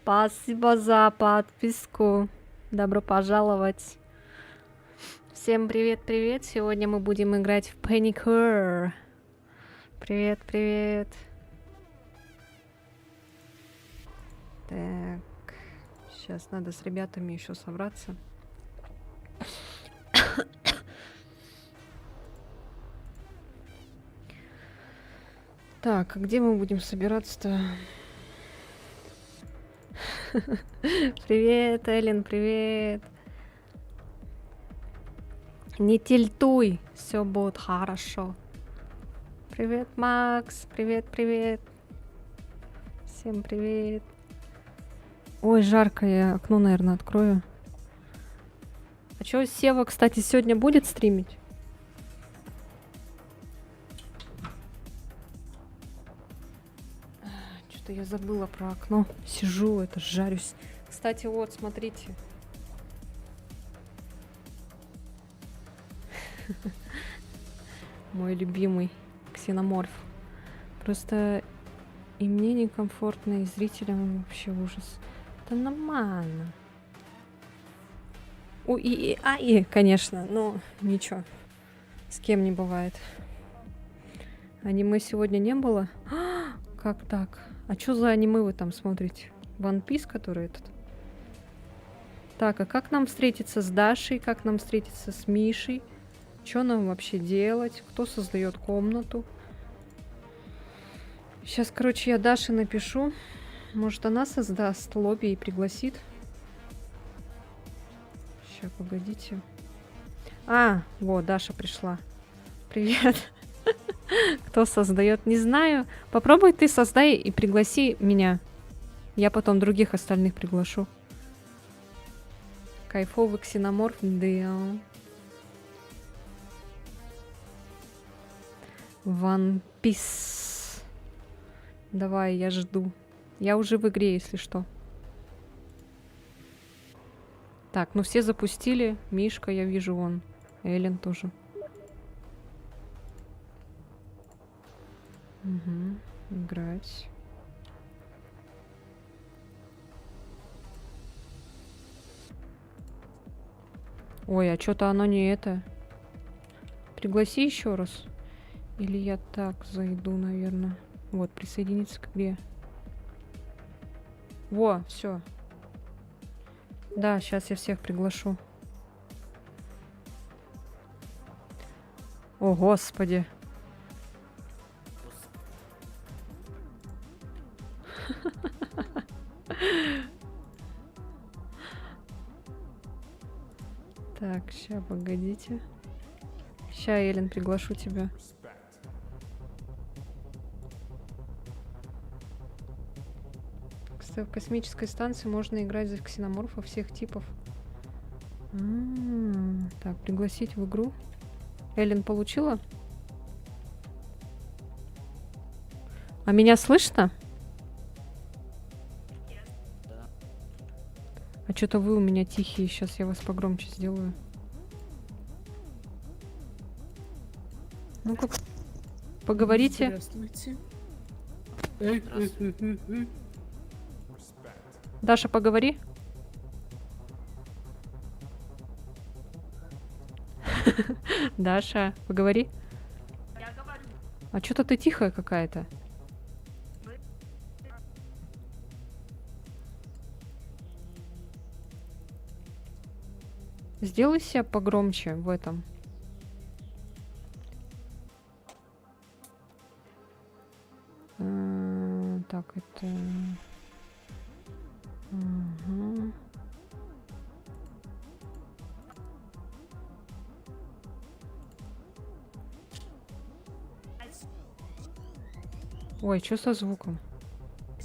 Спасибо за подписку. Добро пожаловать. Всем привет-привет. Сегодня мы будем играть в Panic. Привет-привет. Так. Сейчас надо с ребятами еще собраться. Так, а где мы будем собираться-то? Привет, Эллен, привет. Не тильтуй, все будет хорошо. Привет, Макс, привет-привет. Всем привет. Ой, жарко, я окно, наверное, открою. А чё, Сева, кстати, сегодня будет стримить? Что-то я забыла про окно. Сижу, это жарюсь. Кстати, вот, смотрите. Мой любимый ксеноморф. Просто и мне некомфортно, и зрителям вообще ужас. Это нормально. Конечно, но ничего. С кем не бывает. Аниме сегодня не было? Как так? А что за аниме вы там смотрите? One Piece, который этот? Так, а как нам встретиться с Дашей? Как нам встретиться с Мишей? Что нам вообще делать? Кто создает комнату? Сейчас, короче, я Даше напишу. Может, она создаст лобби и пригласит? Сейчас, погодите. А, вот, Даша пришла. Привет. Кто создает? Не знаю. Попробуй ты создай и пригласи меня. Я потом других остальных приглашу. Кайфовый ксеноморф. Да. One Piece. Давай, я жду. Я уже в игре, если что. Так, ну все запустили. Мишка, я вижу, вон. Эллен тоже. Угу. Играть. Ой, а что-то оно не это. Пригласи еще раз. Или я так зайду, наверное. Вот, присоединиться к игре. Во, все. Да, сейчас я всех приглашу. О, господи. Так, ща, погодите. Ща, Эллен, приглашу тебя. Кстати, в космической станции можно играть за ксеноморфов всех типов. Так, пригласить в игру. Эллен получила? А меня слышно? А что-то вы у меня тихие. Сейчас я вас погромче сделаю. Ну как? Поговорите. Здравствуйте. Даша, поговори. Даша, поговори. Я говорю. А что-то ты тихая какая-то. Сделай себя погромче в этом. Так, это... Угу. Ой, что со звуком?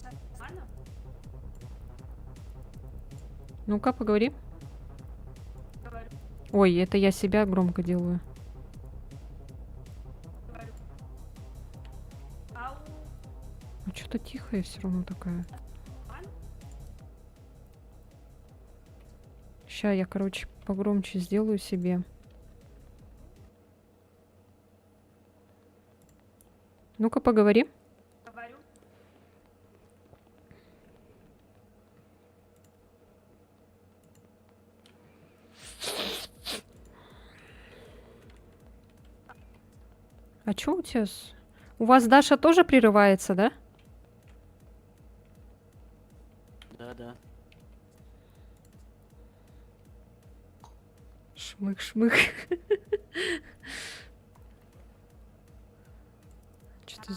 Нормально? Ну-ка, поговори. Говорю. Ой, это я себя громко делаю. Говорю. Ау. А что-то тихая все равно такая. Ща я, короче, погромче сделаю себе. Ну-ка, поговори. Говорю. А чё у тебя? У вас Даша тоже прерывается, да? Да. Шмык-шмык. Что-то...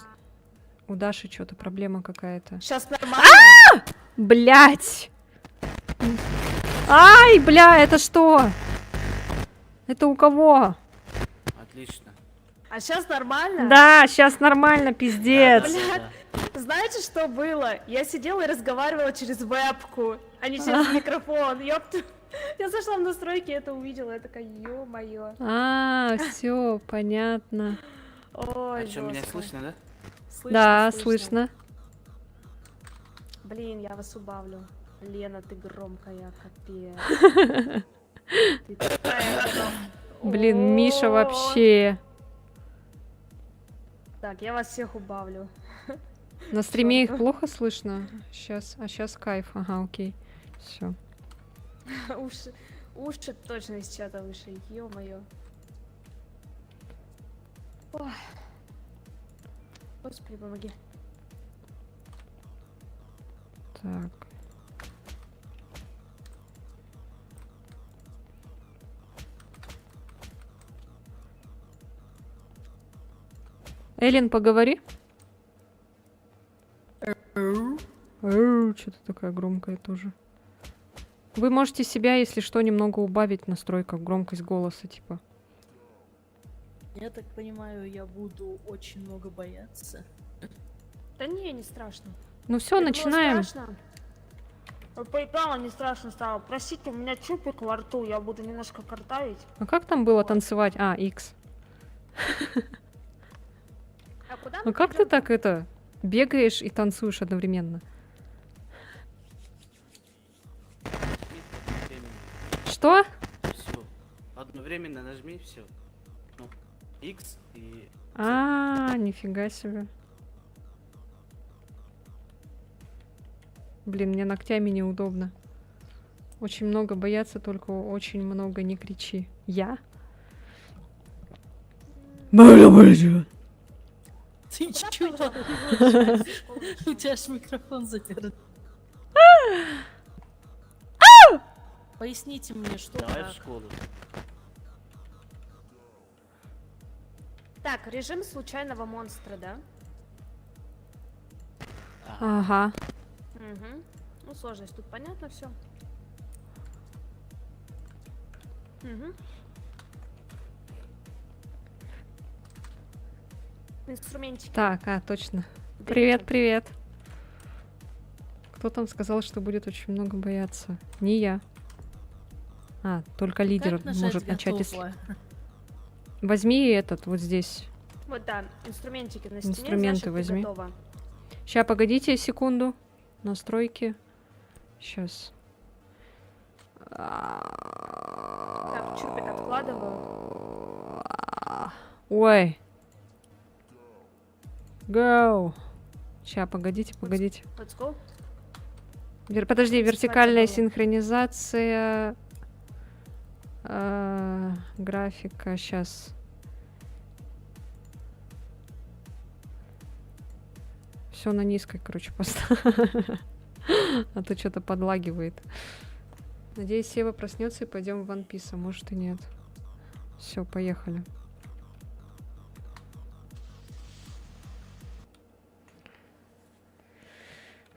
У Даши что-то проблема какая-то. Сейчас нормально? Блять! Ай, бля, это что? Это у кого? Отлично. А сейчас нормально? Да, сейчас нормально, пиздец. Да. Знаете, что было? Я сидела и разговаривала через вебку, а не через микрофон. Ёпта. Я зашла в настройки, это увидела, я такая, ё-моё. А, все, понятно. Ой, А что, меня жёстко. слышно, да? Да, слышно. Блин, я вас убавлю. Лена, ты громкая, капец. Ты такая громкая. Блин, Миша О, вообще. Так, я вас всех убавлю. На стриме их Чёрт. плохо слышно? Сейчас кайф. Ага, окей. Все. Уши точно из чата вышли, ё-моё. Ой. Господи, помоги. Так. Эллен, поговори. Что-то такая громкая тоже. Вы можете себя, если что, немного убавить в настройках громкость голоса, типа. Я так понимаю, я буду очень много бояться. Да не страшно. Ну все, Я думала, начинаем. страшно. Поиграла, не страшно стало. Простите, у меня чупик во рту, я буду немножко картавить. А как там было танцевать? А, X. А куда Ну как ты так это бегаешь и танцуешь одновременно? Что? Все. Одновременно нажми, все. Ну, X и... А, нифига себе. Блин, мне ногтями неудобно. Очень много бояться, только очень много не кричи. Я? Ты чё? У тебя ж микрофон заперт. Поясните мне, что Давай в как. школу. Так, режим случайного монстра, да? Ага. Угу. Ну, сложность тут понятно все. Угу. Инструментики. Так, точно. берите. Привет, привет. Кто там сказал, что будет очень много бояться? Не я. А, только лидер Как нажать может начать. готово? Возьми этот вот здесь. Вот, да, инструментики на стене, Инструменты значит, ты возьми. готова. Сейчас, погодите секунду. Настройки. Сейчас. Так, чупик откладываю. Ой. Go. Сейчас, погодите. Let's go. Подожди, вертикальная забыла. синхронизация. Графика, сейчас. Все на низкой, короче, поставь. А то что-то подлагивает. Надеюсь, Сева проснется и пойдем в One Piece, а может и нет. Все, поехали.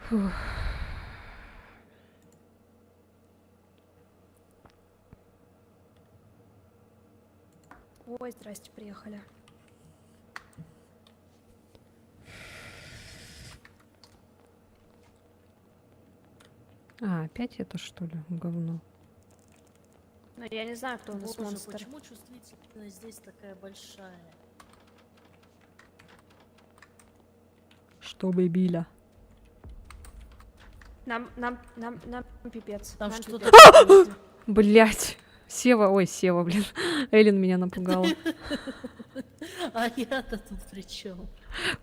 Фух. Ой, здрасте, приехали. Опять это что ли? Говно. Но я не знаю, кто у нас Боже, монстр. почему чувствительность здесь такая большая? Что, бейбиля? Нам пипец. Там нам что-то пипец. такое. Блять. Сева, блин. Эллен меня напугала. А я-то тут при чем?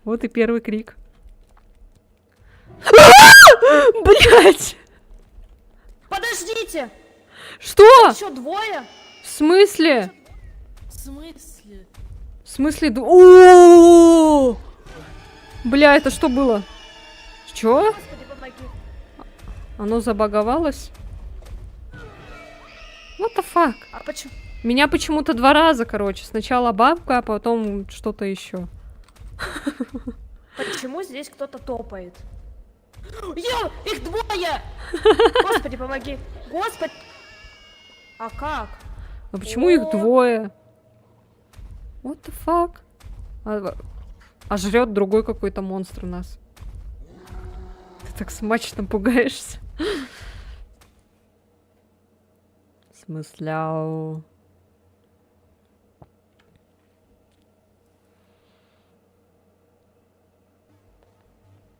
Вот и первый крик. Блять! Подождите! Что? Еще двое? В смысле? В смысле? В смысле? О! Бля, это что было? Чё? Господи, помоги. Оно забаговалось? What the fuck? А почему? Меня почему-то 2 раза, короче. Сначала бабка, а потом что-то еще. Почему здесь кто-то топает? Ё, их двое! Господи, помоги. Господи. А как? А почему их О! 2? What the fuck? А жрет другой какой-то монстр нас. Ты так смачно пугаешься. Смысляу.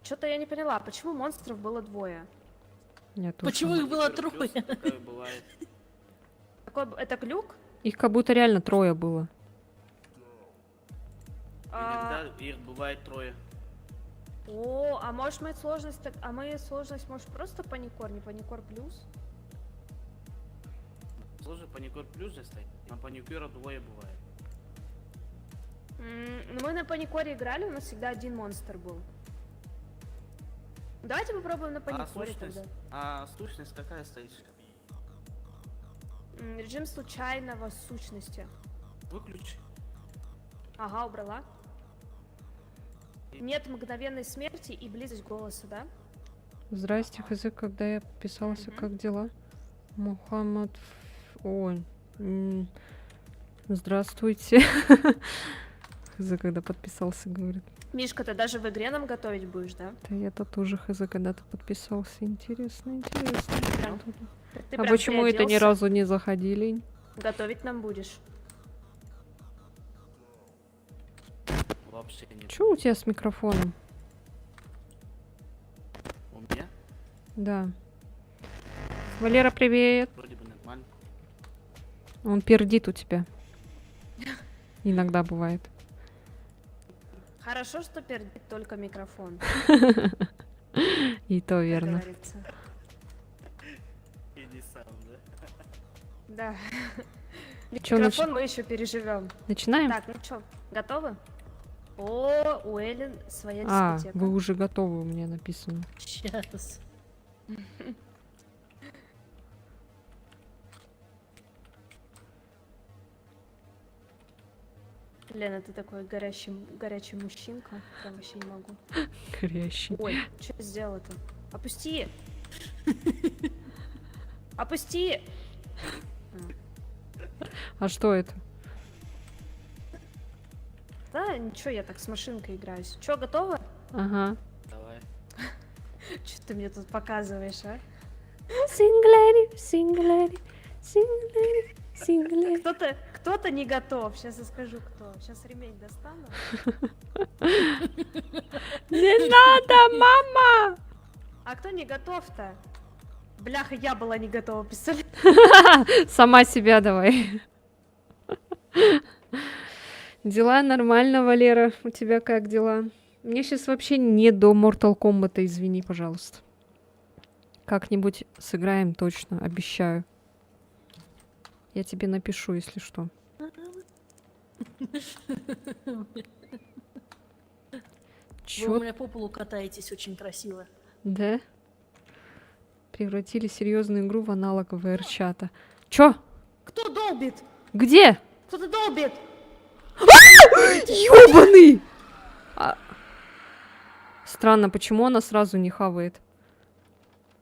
Что-то я не поняла, почему монстров было 2? Я тоже. Почему их было Плюс трое? такое бывает. Это глюк? Их как будто реально 3 было. Иногда их бывает 3. О, а может мы сложность, а мы сложность может просто паникор, не паникор плюс? Сложно паникор плюс же стоит. На паникора 2 бывает. Ну мы на паникоре играли, у нас всегда 1 монстр был. Давайте попробуем на паникоре тогда. А сущность какая стоит? Режим случайного сущности. Выключи. Ага, убрала. Нет мгновенной смерти и близость голоса, да? Здрасте, хз, когда я подписался, как дела? Мухаммад... Ой. Здравствуйте. Хз, когда подписался, говорит. Мишка, ты даже в игре нам готовить будешь, да? Да я-то тоже хз, когда ты подписался. Интересно, интересно. Прям- Ты А прям почему это ни приоделся? разу не заходили? Готовить нам будешь. Вообще нет. Чё у тебя с микрофоном? У меня Да. Валера, привет. вроде бы нормально. Он пердит у тебя. Иногда бывает. Хорошо, что пердит только микрофон, И то как верно. говорится. Иди сам, да? Да. Чё, Микрофон мы еще переживем. Начинаем? Так, ну что, готовы? О, у Эллен своя А, дискотека. вы уже готовы, у меня написано. Сейчас. Лена, ты такой горячий мужчинка. Я вообще не могу. Горящий. Ой, что я сделала-то? Опусти! Опусти! А что это? Да, ничего, я так с машинкой играюсь. Че, готова? Ага. Давай. Что ты мне тут показываешь, а? Синглери, синглери, синглери, синглери. Кто-то не готов. Сейчас я скажу, кто. Сейчас ремень достану. Не надо, мама! А кто не готов-то? Бляха, я была не готова, представляешь? Сама себя давай. Дела нормально, Валера. У тебя как дела? Мне сейчас вообще не до Mortal Kombat, извини, пожалуйста. Как-нибудь сыграем точно, обещаю. Я тебе напишу, если что. Вы у Чё? меня по полу катаетесь очень красиво. Да? Превратили серьезную игру в аналог VR-чата. Чё? Кто долбит? Где? Кто-то долбит! Ёбаный! Странно, почему она сразу не хавает?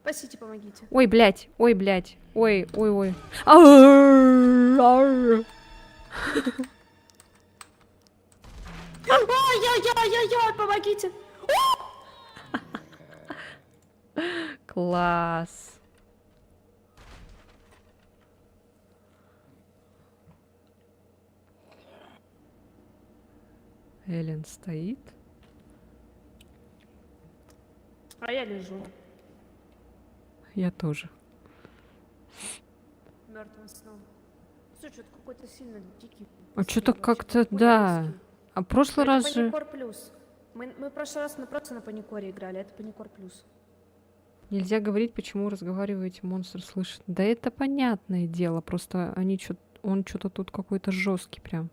Спасите, помогите. Ой, блядь, ой, блядь, ой, ой, ой. Ар! Ой-ой-ой-ой-ой, помогите! Класс. Эллен стоит. А я лежу Я тоже. мертвым сном. Слушай, что-то какой-то сильно дикий. А что-то вообще, как-то, какой да. резкий. А в прошлый Это раз же... Паникор плюс. Мы в прошлый раз просто на Паникоре играли, это Паникор плюс. Нельзя говорить, почему разговариваете, монстр слышит. Да это понятное дело, просто они он что-то тут какой-то жесткий прям.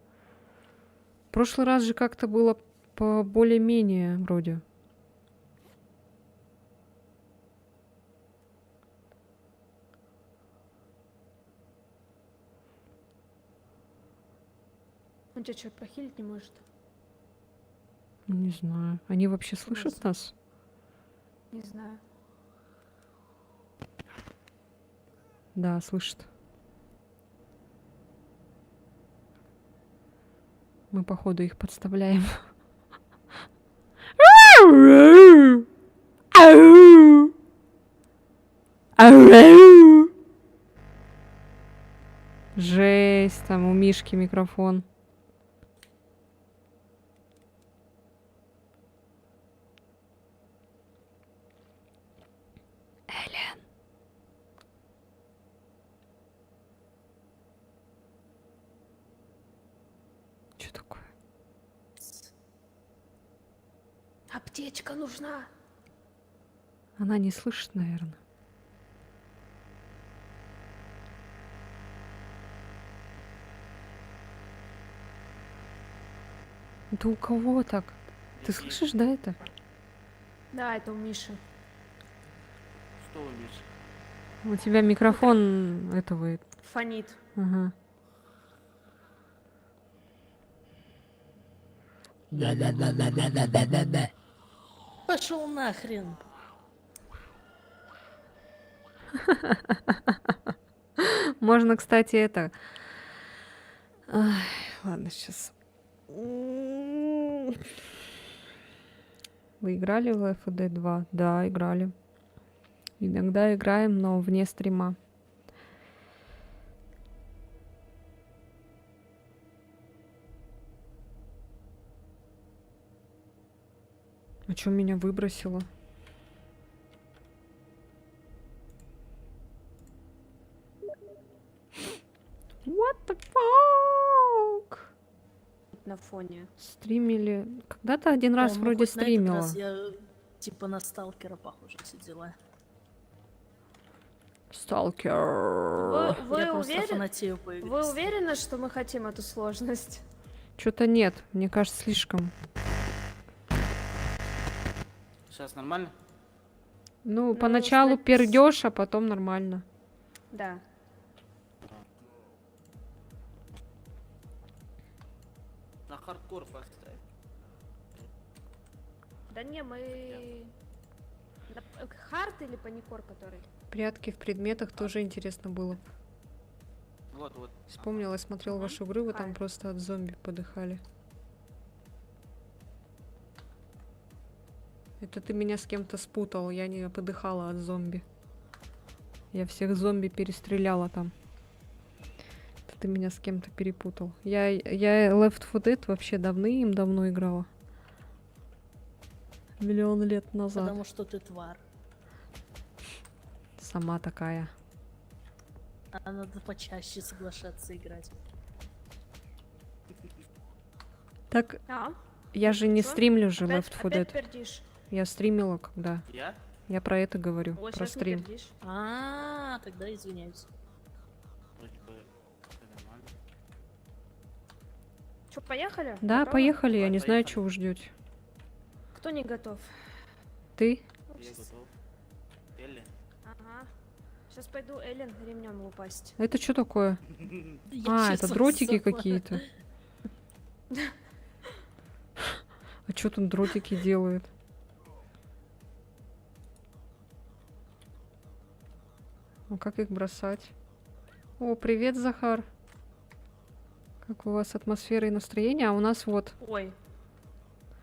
В прошлый раз же как-то было по более-менее вроде. Он тебя что, похилить не может? Не знаю. Они вообще слышат нас? Не знаю. Да, слышат. Мы, походу, их подставляем. Жесть, там у Мишки микрофон. Элен. Что такое? Аптечка нужна. Она не слышит, наверное. Это у кого так? Ты слышишь, да, это? Да, это у Миши. Что вы, Миша? У тебя микрофон этого. Фонит. Ага. Пошел нахрен. Можно, кстати, это... Ай, ладно, сейчас. Вы играли в FD 2? Да, играли. Иногда играем, но вне стрима. А чё меня выбросило? What the fuck? На фоне. Стримили. Когда-то один раз О, ну вроде хоть на этот стримила. раз я типа на сталкера похоже все дела. Сталкер. Вы Я просто уверены? фанатею по игре. Вы уверены, что мы хотим эту сложность? Что-то нет. Мне кажется, слишком. Сейчас нормально? Ну, поначалу кстати, пердёшь, а потом нормально. Да. На хардкор поставь. Да не, мы... Хард или паникор, который? Прятки в предметах тоже интересно было. Вот, вот. Вспомнила, я смотрела вашу игру, вы там Ай. просто от зомби подыхали. Это ты меня с кем-то спутал, я не подыхала от зомби. Я всех зомби перестреляла там. Это ты меня с кем-то перепутал. Я Left 4 Dead вообще давным-давно играла. Миллион лет назад. Потому что ты тварь. Сама такая. А надо почаще соглашаться играть. Так, А? я же не Чё? стримлю же Опять, Left 4 опять Dead. пердишь? Я стримила когда. Я? Я про это говорю. Вот Про сейчас не стрим. пердишь. Тогда извиняюсь. Вроде бы всё нормально. Че, поехали? Да, Готовы? поехали. Я Давай, не знаю, поехали. чего вы ждете. Кто не готов? Ты? Я готов. Элли? Ага. Сейчас пойду Эллен ремнем лупасть. Это что такое? Я А, щас это дротики сама. какие-то. А что тут дротики делают? А как их бросать? О, привет, Захар. Как у вас атмосфера и настроение? А у нас вот. Ой.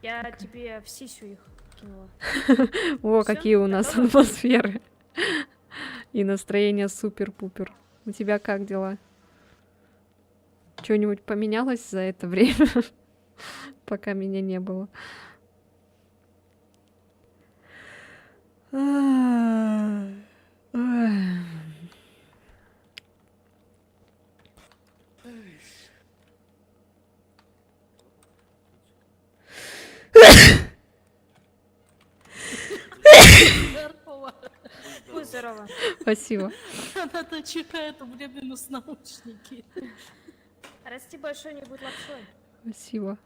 Я тебе в сисю их кинула. О, Всё, какие у нас готово? атмосферы. И настроение супер-пупер. У тебя как дела? Что-нибудь поменялось за это время, пока меня не было? Здорово. Будь здорова. Спасибо. Она-то чихает, у меня минус наушники. Расти большой не будет лапшой. Спасибо.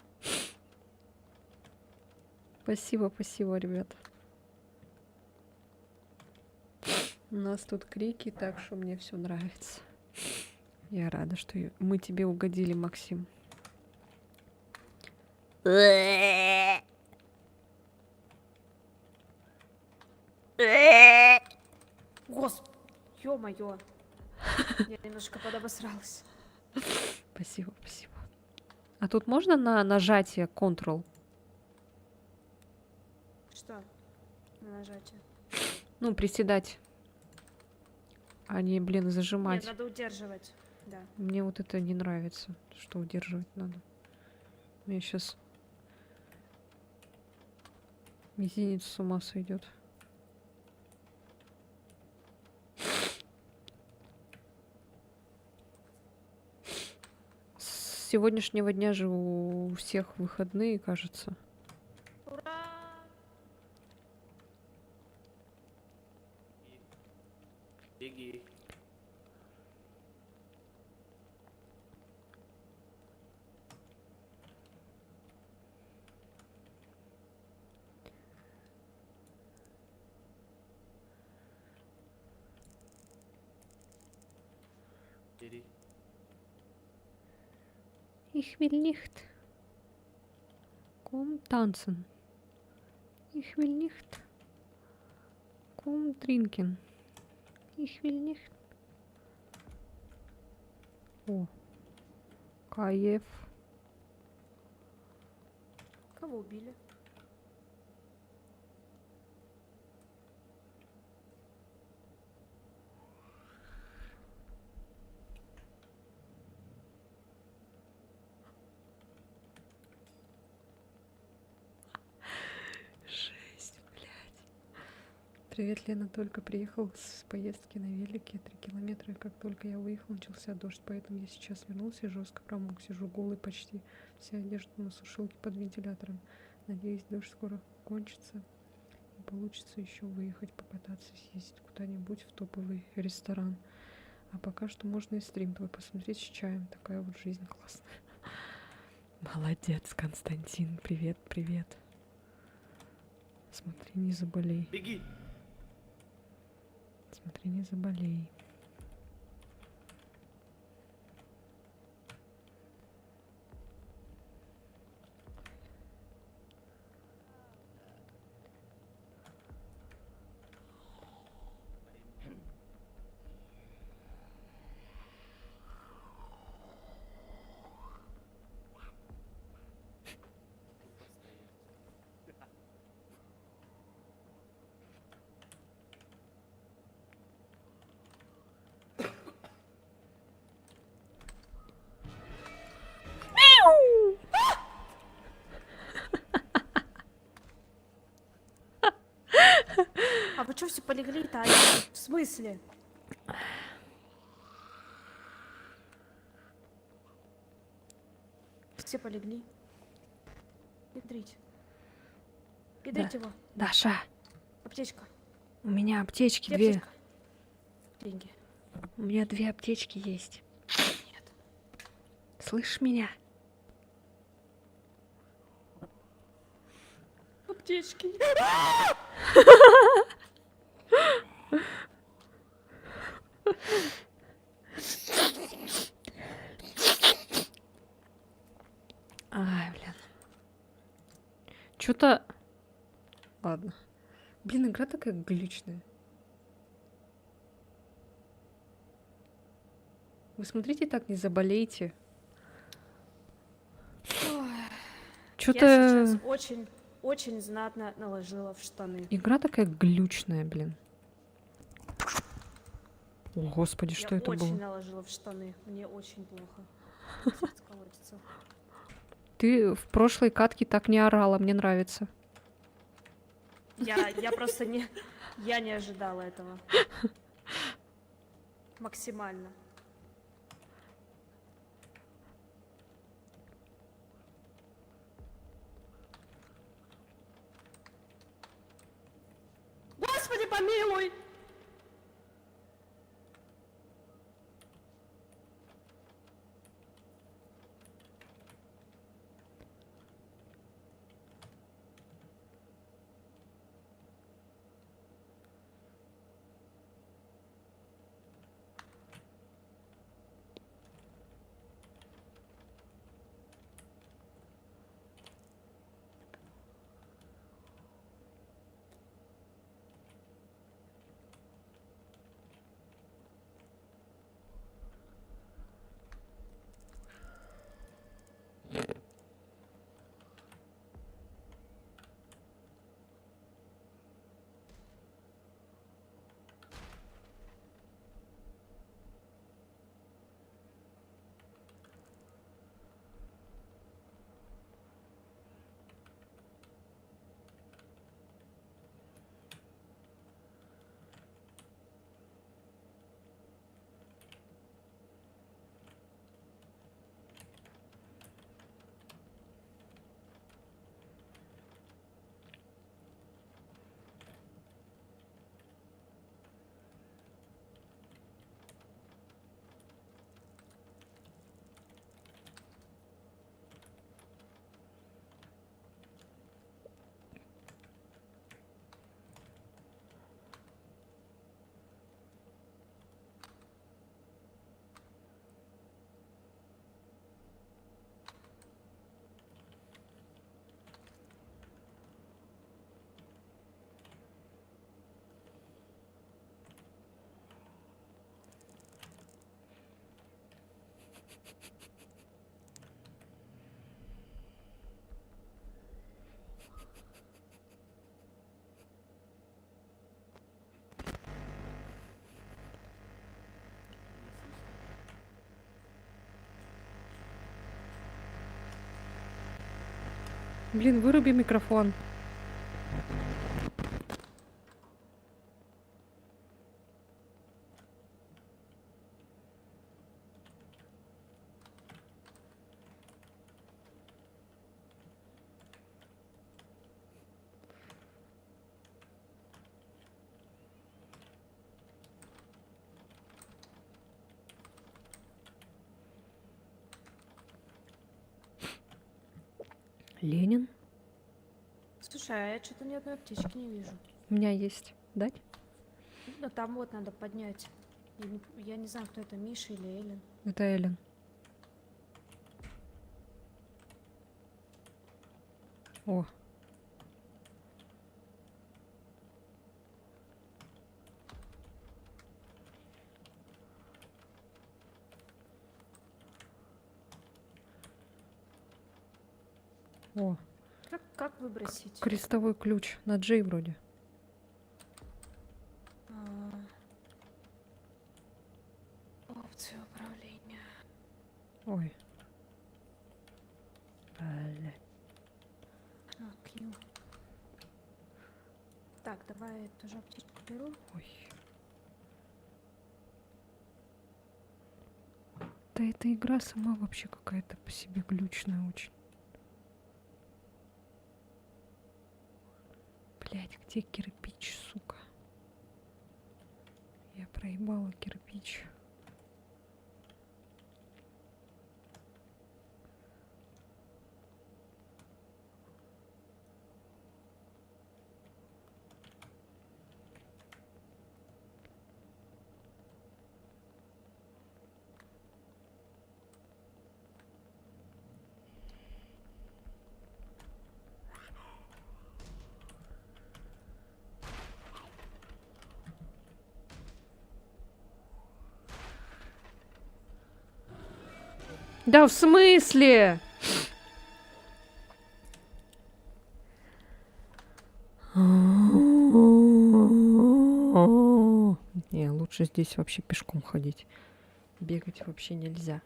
Спасибо, спасибо, ребята. У нас тут крики, так что мне все нравится. Я рада, что мы тебе угодили, Максим. Господи, ё-моё. Я немножко подобосралась. Спасибо, спасибо. А тут можно на нажатие Ctrl? Что? На нажатие. Ну, приседать. А не, блин, Нет, зажимать. надо удерживать. Да. Мне вот это не нравится, что удерживать надо. Мне сейчас мизинец с ума сойдет. С сегодняшнего дня же у всех выходные, кажется. Ура! Беги. Бери. Ich will nicht. Komm tanzen. Ich will nicht. Komm trinken. Ich will nicht. О, кайф. Кого убили? Жесть, блядь. Привет, Лена. Только приехал с поездки на велике 3 километра. И как только я выехал, начался дождь. Поэтому я сейчас вернулся и жестко промок. Сижу голый почти. Вся одежда на сушилке под вентилятором. Надеюсь, дождь скоро кончится. И получится еще выехать, покататься, съездить куда-нибудь в топовый ресторан. А пока что можно и стрим твой посмотреть с чаем. Такая вот жизнь классная. Молодец, Константин. Привет, привет. Смотри, не заболей. Беги. Смотри, не заболей. А вы что все полегли-то? В смысле? Все полегли. Ядрить. Ядрить его. Даша, Аптечка. у меня аптечки Где две. аптечка? Деньги. У меня 2 аптечки есть. Нет. Слышишь меня? Аптечки. Ай, блин. Чё-то... Ладно. Блин, игра такая глючная. Вы смотрите так, не заболейте. Я Чё-то... сейчас очень знатно наложила в штаны. Игра такая глючная, блин. О, господи, что Я это очень было? наложила в штаны. Мне очень плохо. Сердце колотится. Ты в прошлой катке так не орала, мне нравится. Я просто не... Я не ожидала этого. Максимально. Господи, помилуй! Блин, выруби микрофон. Ленин? Слушай, а я что-то ни одной аптечки не вижу. У меня есть. Дать? Ну там вот надо поднять. Я не знаю, кто это, Миша или Эллен. Это Эллен. О. О, Как выбросить? крестовой ключ на Джей вроде. А, Опции управления. Ой. Блядь. Q. Так, давай тоже аптечку беру. Ой. Да эта игра сама вообще какая-то по себе глючная очень. Блять, где кирпич, сука? Я проебала кирпич. Да в смысле? Не, лучше здесь вообще пешком ходить. Бегать вообще нельзя.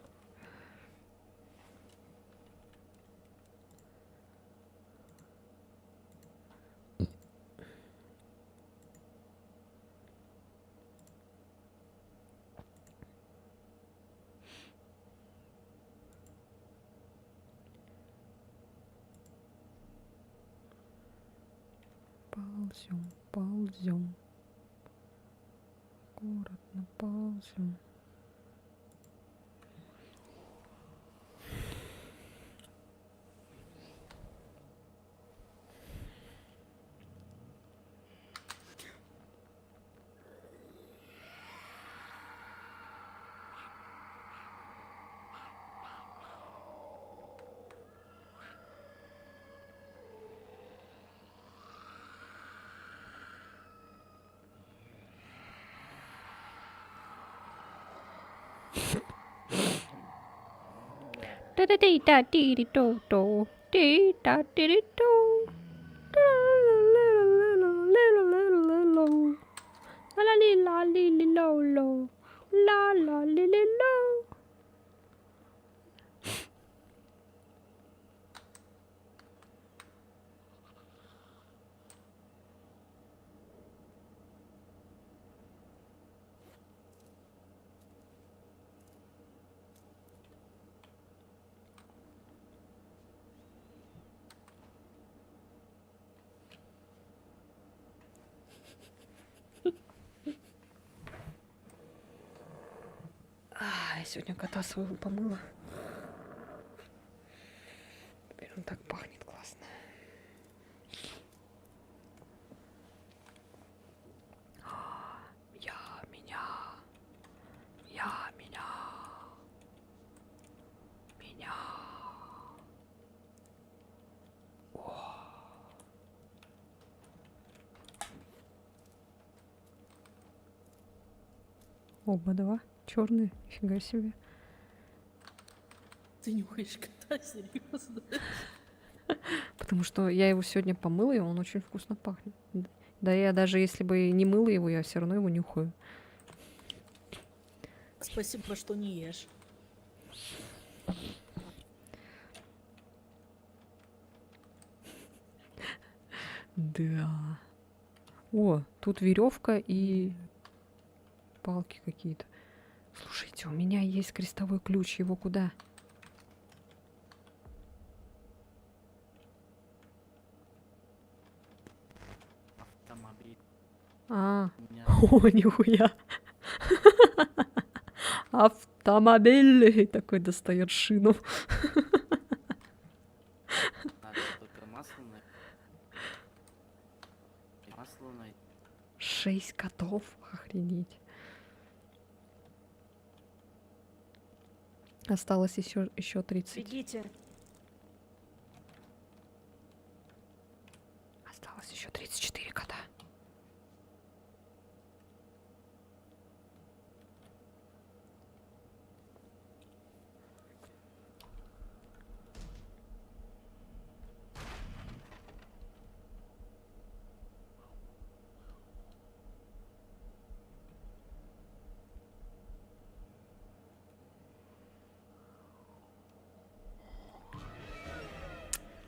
Ползем, ползем. Аккуратно ползем. Да-да-ди-да-ди-ди-до-до. Ди-да-ди-ди-до. Ла-ла-ли-ла-ли-ли-ло-ло. Ла-ла-ли-ли-ло. Я сегодня кота своего помыла. Теперь он так пахнет классно. Я меня. Оба два черные, фига себе. Ты нюхаешь кота, серьезно? Потому что я его сегодня помыла, и он очень вкусно пахнет. Да я даже если бы не мыла его, я все равно его нюхаю. Спасибо, что не ешь. Да. О, тут веревка и палки какие-то. Слушайте, у меня есть крестовой ключ. Его куда? Автомобиль. А, У меня о, нихуя. Автомобиль такой достает шину. надо только масло найти. Масло найти. 6 котов, охренеть. Осталось еще 30. Бегите. Осталось еще 34 кота.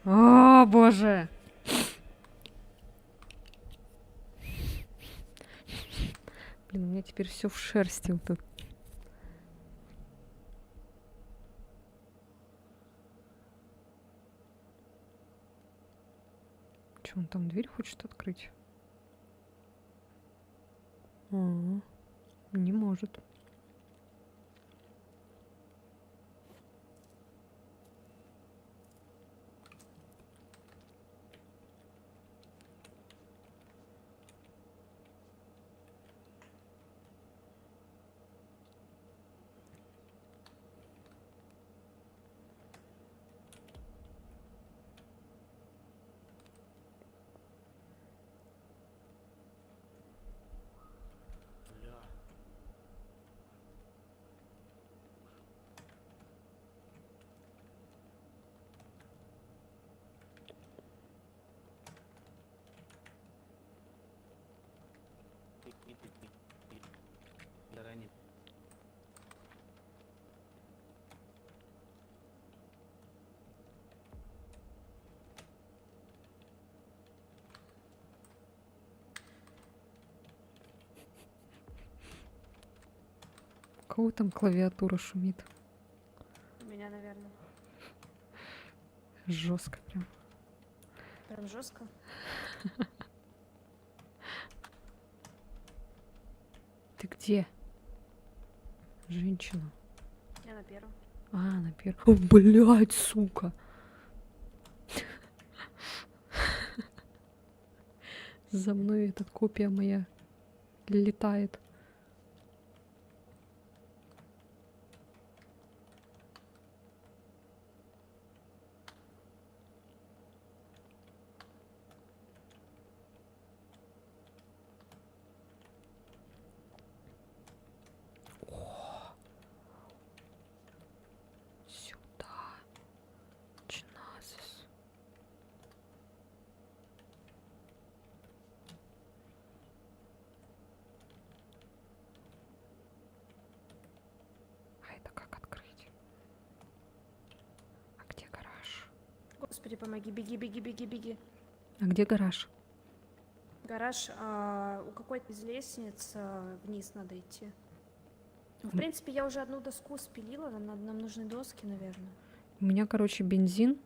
О, боже! Блин, у меня теперь все в шерсти вот тут. Че, он там дверь хочет открыть? Не может. Бля. Заранее. У кого там клавиатура шумит? У меня, наверное. Жестко прям. Прям жестко. Ты где? Женщина. Я на первом. А, на первом. О, блядь, сука. За мной эта копия моя летает. Сюда. Чиназис. А это как открыть? А где гараж? Господи, помоги, беги, беги, беги, беги. А где гараж? Гараж у какой-то из лестниц вниз надо идти. Ну, в принципе, я уже одну доску спилила, нам нужны доски, наверное. У меня, короче, бензин.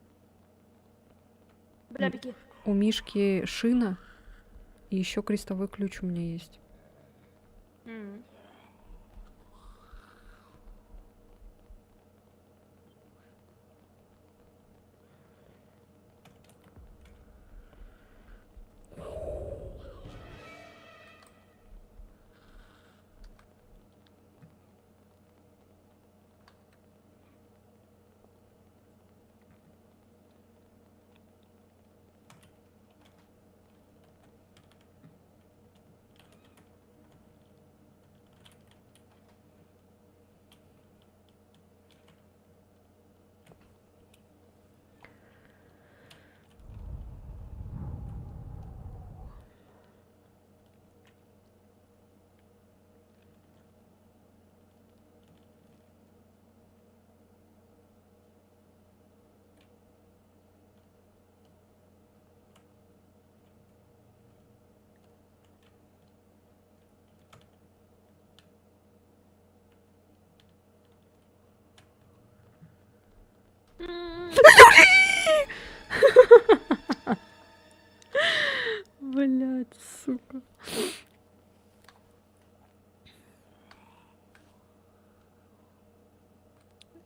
Бля, беги. У Мишки шина. И еще крестовой ключ у меня есть. М.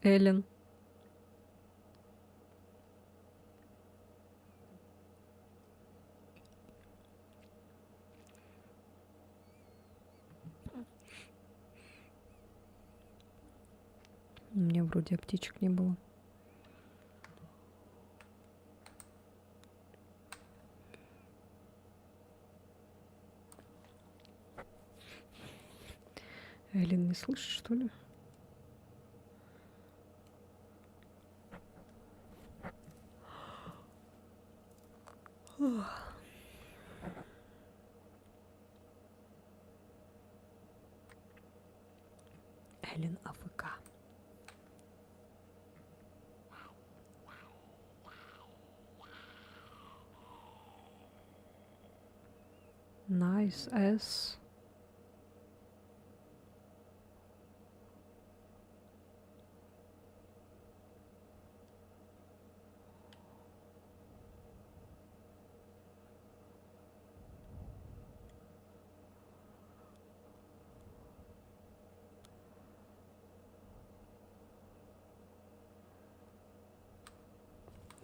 Эллен. У меня вроде аптечек не было. Эллен не слышит, что ли? Эллен АФК. Nice S.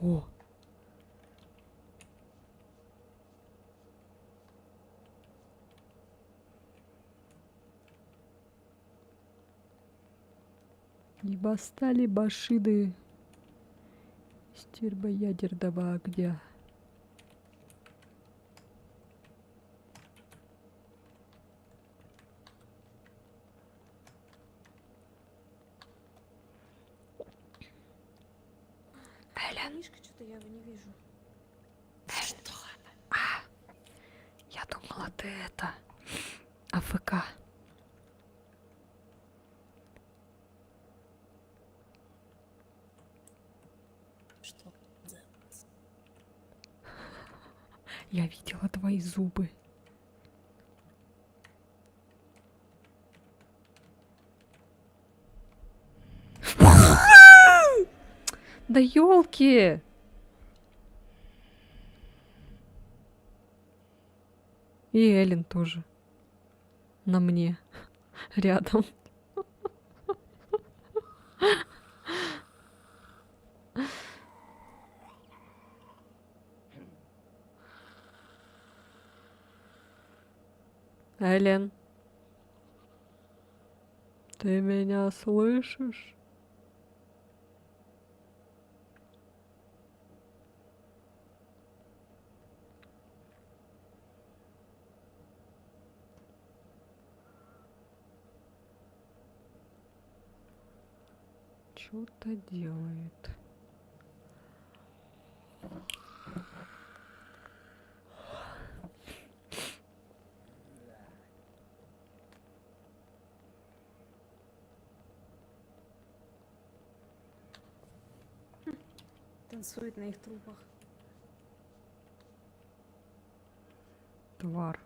О! Либо стали башиды стербоядерного огня. Мишка, что-то я его не вижу. Я думала, ты это АФК. Что за... Я видела твои зубы. Да елки! И Эллен тоже. На мне. Рядом. Эллен. Ты меня слышишь? Что-то делает. Танцует на их трупах. Твар.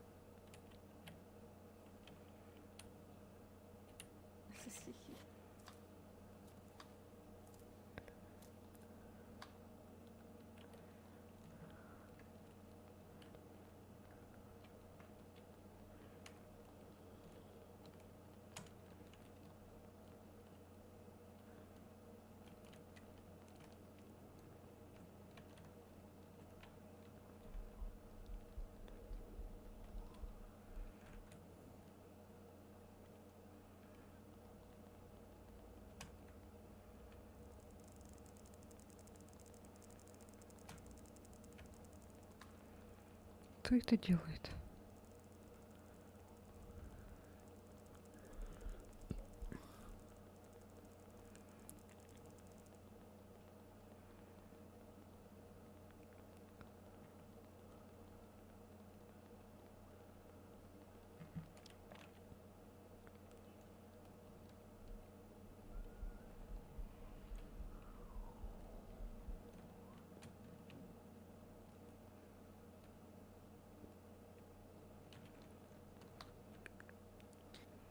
Кто это делает?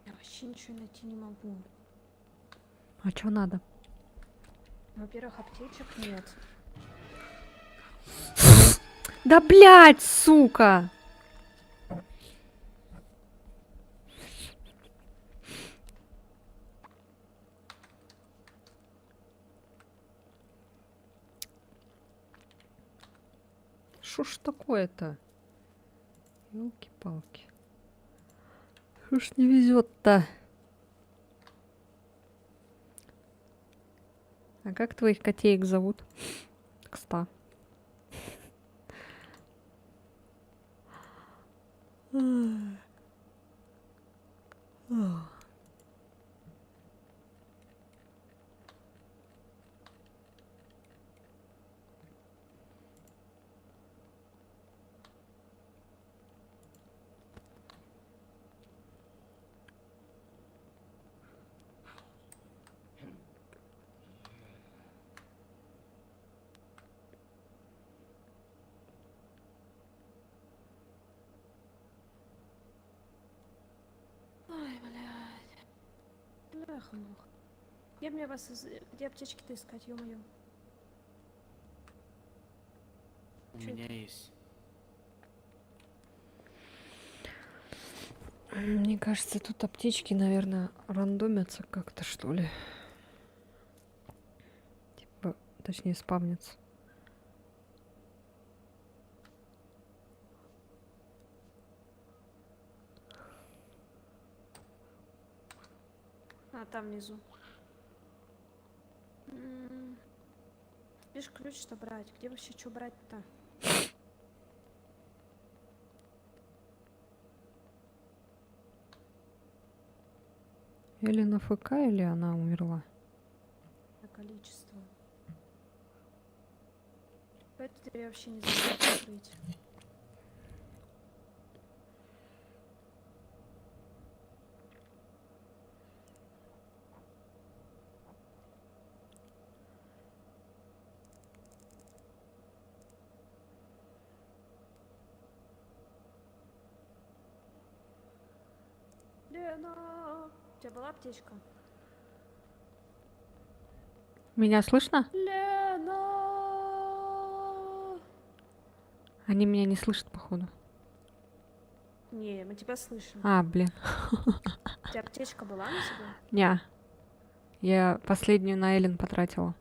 Я вообще ничего найти не могу. А что надо? Во-первых, аптечек нет. Да блять, сука! Что ж такое-то? Ёлки-палки. Что ж не везет-то? А как твоих котеек зовут? Кста. Ой, блядь. Бляха-муха. Где мне вас... Где аптечки-то искать, ё-моё? У Чё меня есть. Мне кажется, тут аптечки, наверное, рандомятся как-то, что ли. Типа, точнее, спавнятся. А, там внизу. Видишь, ключ-то брать. Где вообще что брать-то? Или на ФК, или она умерла? На количество. Эту дверь вообще не знаю, как открыть. Лена! У тебя была аптечка? Меня слышно? Лена! Они меня не слышат, походу. Не, мы тебя слышим. А, блин. У тебя аптечка была на себе? Ня. Я последнюю на Эллен потратила.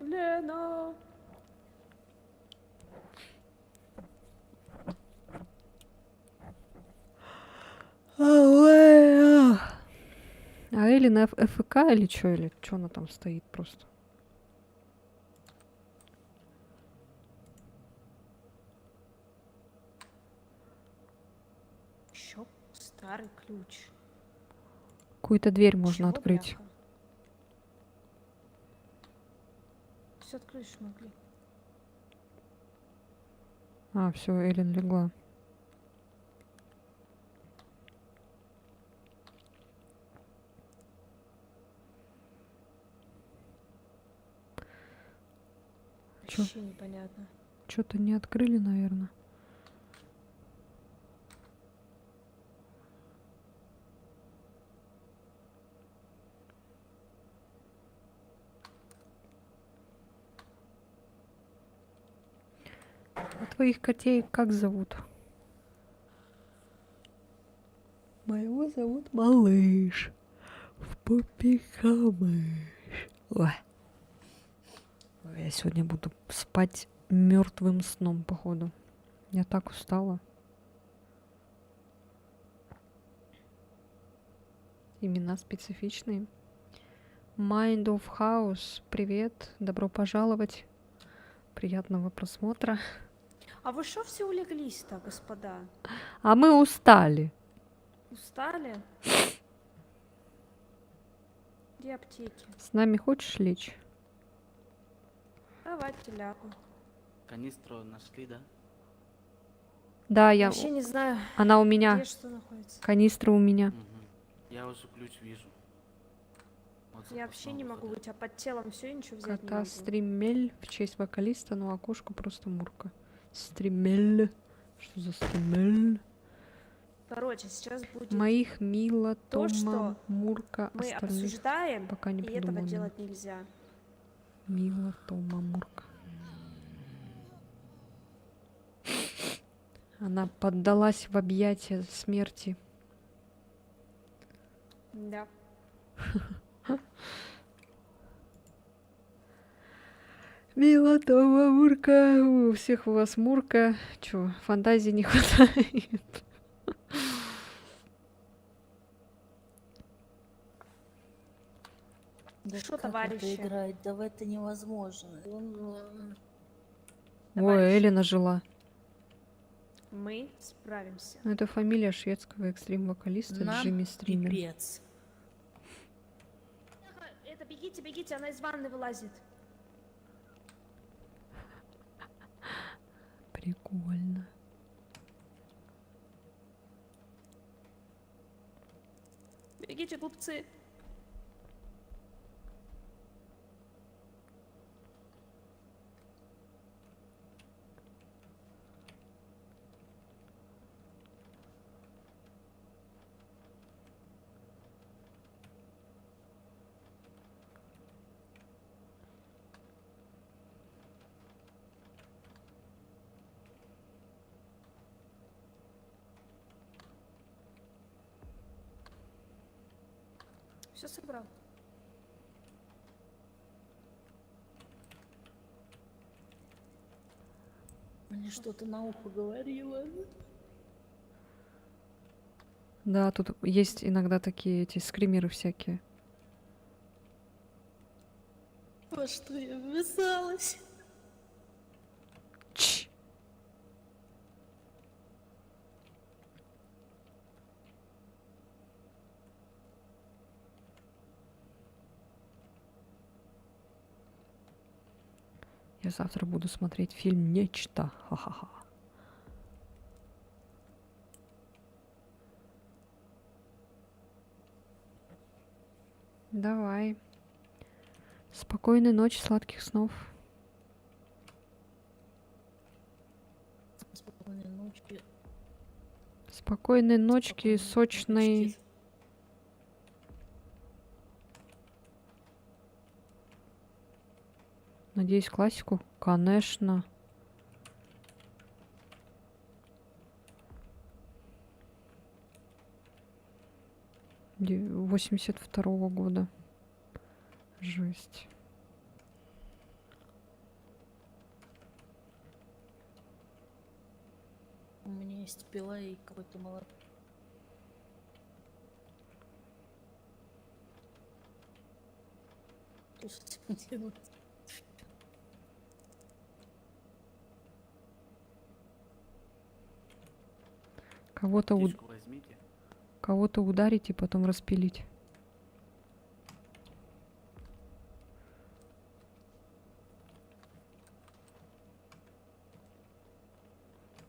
Лена! А Эллен ФК или что? Или что она там стоит просто? Еще старый ключ. Какую-то дверь можно Чего, открыть. бляха? Все открыть ж могли. А, все, Эллен легла. Чё? Вообще непонятно. Что-то не открыли, наверное. А твоих котей как зовут? Моего зовут Малыш. В попе камыш. Ой. Ой, я сегодня буду спать мертвым сном, походу. Я так устала. Имена специфичные. Mind of House. Привет. Добро пожаловать. Приятного просмотра. А вы что все улеглись-то, господа? А мы устали. Устали? Где аптеки? С нами хочешь лечь? Давайте лягу. Канистру нашли, да? Да, я... Вообще не знаю, Она у меня. где что находится. Канистра у меня. Мгм. Я уже ключ вижу. Вот Я вообще не могу быть, а под телом все ничего взять не Кота могу. Стримель в честь вокалиста, но окошко просто Мурка. Стримель. Что за Стримель? Короче, сейчас будет Моих Мила, то, Тома, что Мурка, мы остальных обсуждаем, пока не и этого придумано. делать нельзя. Мила, Тома, Мурка. Она поддалась в объятия смерти. Милотова Мурка. У всех у вас Мурка. Чё, фантазии не хватает? Да Что, как товарищи? это играть? Да в это невозможно. Ой, Товарищи. Элина жила. Мы справимся. Ну, это фамилия шведского экстрим-вокалиста Нам Джимми Стример. пипец. Это бегите, бегите, она из ванны вылазит. Прикольно. Бегите, глупцы. Все собрал. Мне что-то на ухо говорила. Да, тут есть иногда такие эти скримеры всякие. Во что я ввязалась? Чш. Я завтра буду смотреть фильм «Нечто». Ха-ха-ха. Давай. Спокойной ночи, сладких снов. Спокойной ночи. Спокойной ночки, Спокойной сочной. ночки. Надеюсь, классику? Конечно. Де- 82-го года. Жесть. У меня есть пила и какой-то молот. Что с этим делать? Кого-то Птичку возьмите. кого-то ударить и потом распилить.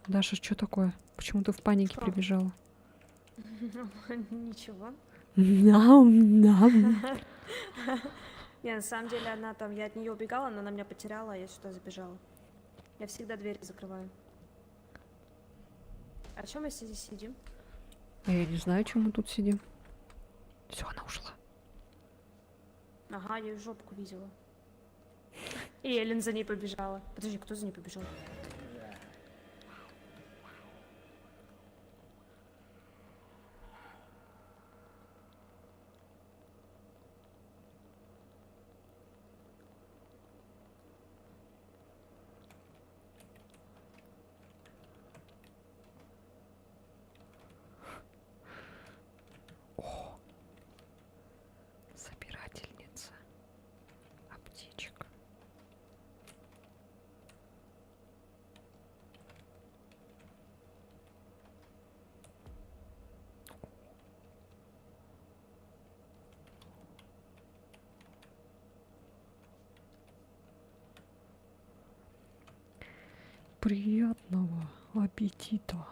Даша, что такое? Почему ты в панике Что? прибежала? Ничего. Ням-ням. Не, на самом деле она там, я от нее убегала, она на меня потеряла, а я сюда забежала. Я всегда двери закрываю. А чем мы здесь сидим? А я не знаю, чем мы тут сидим. Все, она ушла. Ага, я её жопку видела. И Эллен за ней побежала. Подожди, кто за ней побежал? Собирательница аптечек. Приятного аппетита.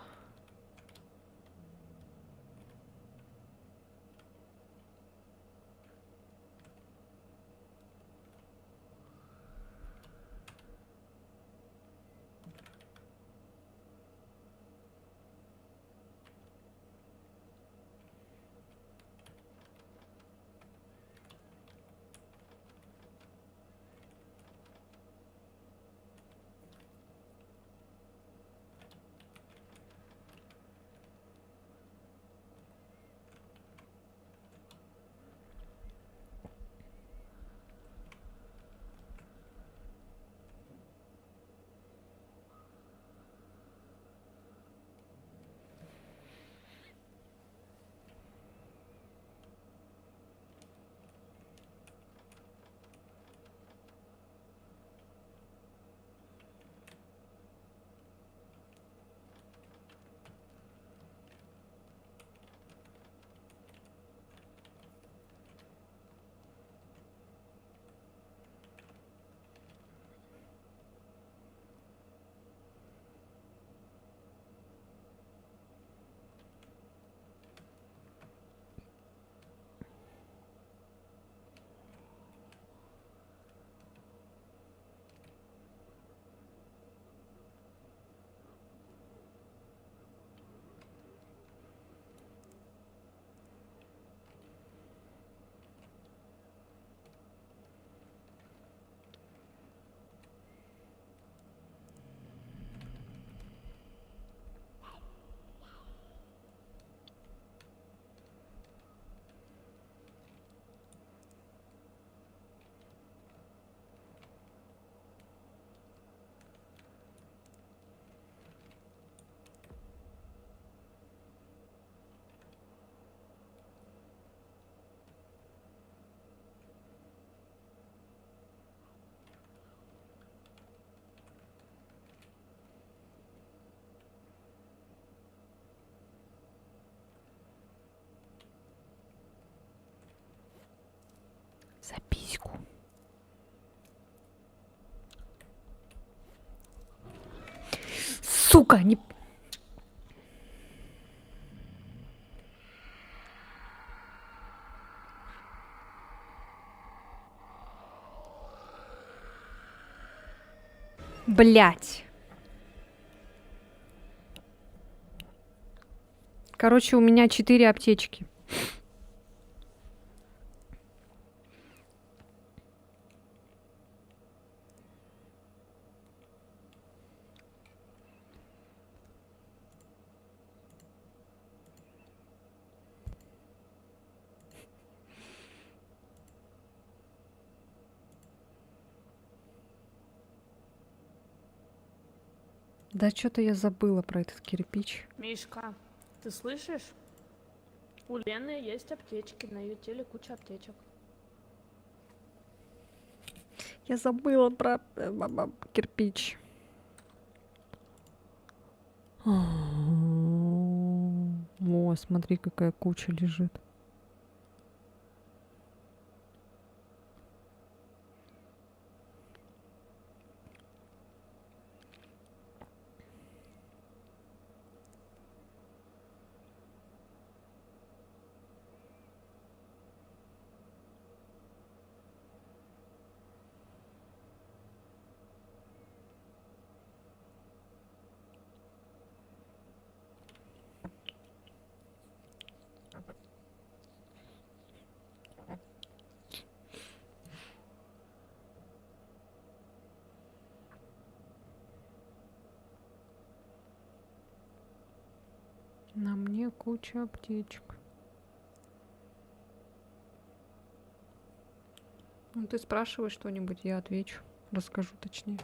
За письку. Сука, не... Блять. Короче, у меня 4 аптечки. Да что-то я забыла про этот кирпич. Мишка, ты слышишь? У Лены есть аптечки, на ее теле куча аптечек. Я забыла про кирпич. О, смотри, какая куча лежит. На мне куча аптечек. Ну, ты спрашивай что-нибудь, я отвечу. Расскажу точнее.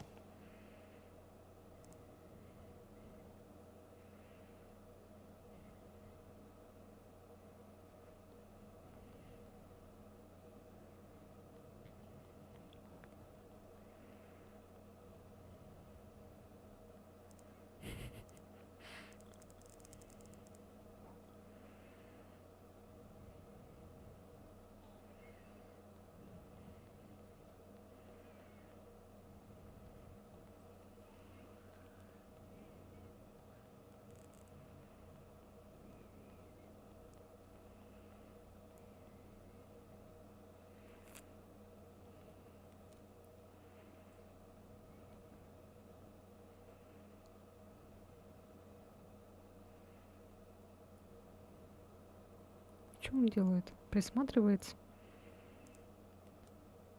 Что он делает? Присматривается?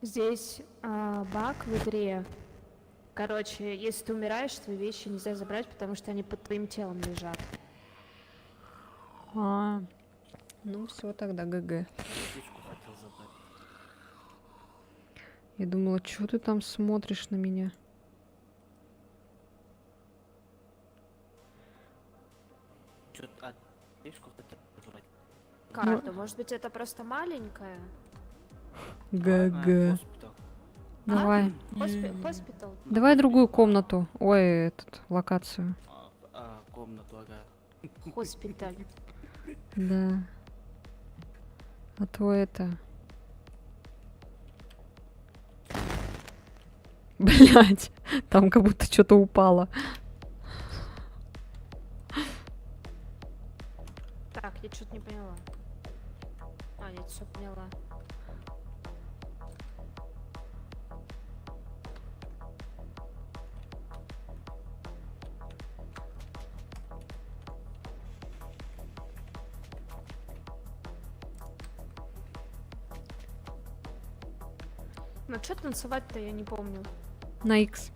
Здесь баг в игре. Короче, если ты умираешь, твои вещи нельзя забрать, потому что они под твоим телом лежат. А, ну все, тогда ГГ. Птичку хотел забрать. Я думала, что ты там смотришь на меня? Чё, птичку хотел забрать. Карта, может быть, это просто маленькая? ГГ. Госпитал. Давай. Хоспитал. Давай другую комнату. Ой, этот, локацию. Комнату, ага. Хоспиталь. Да. А то это... Блять, там как будто что-то упало. Так, я что-то не поняла. А, нет, все поняла. Ну что танцевать-то, я не помню. На X.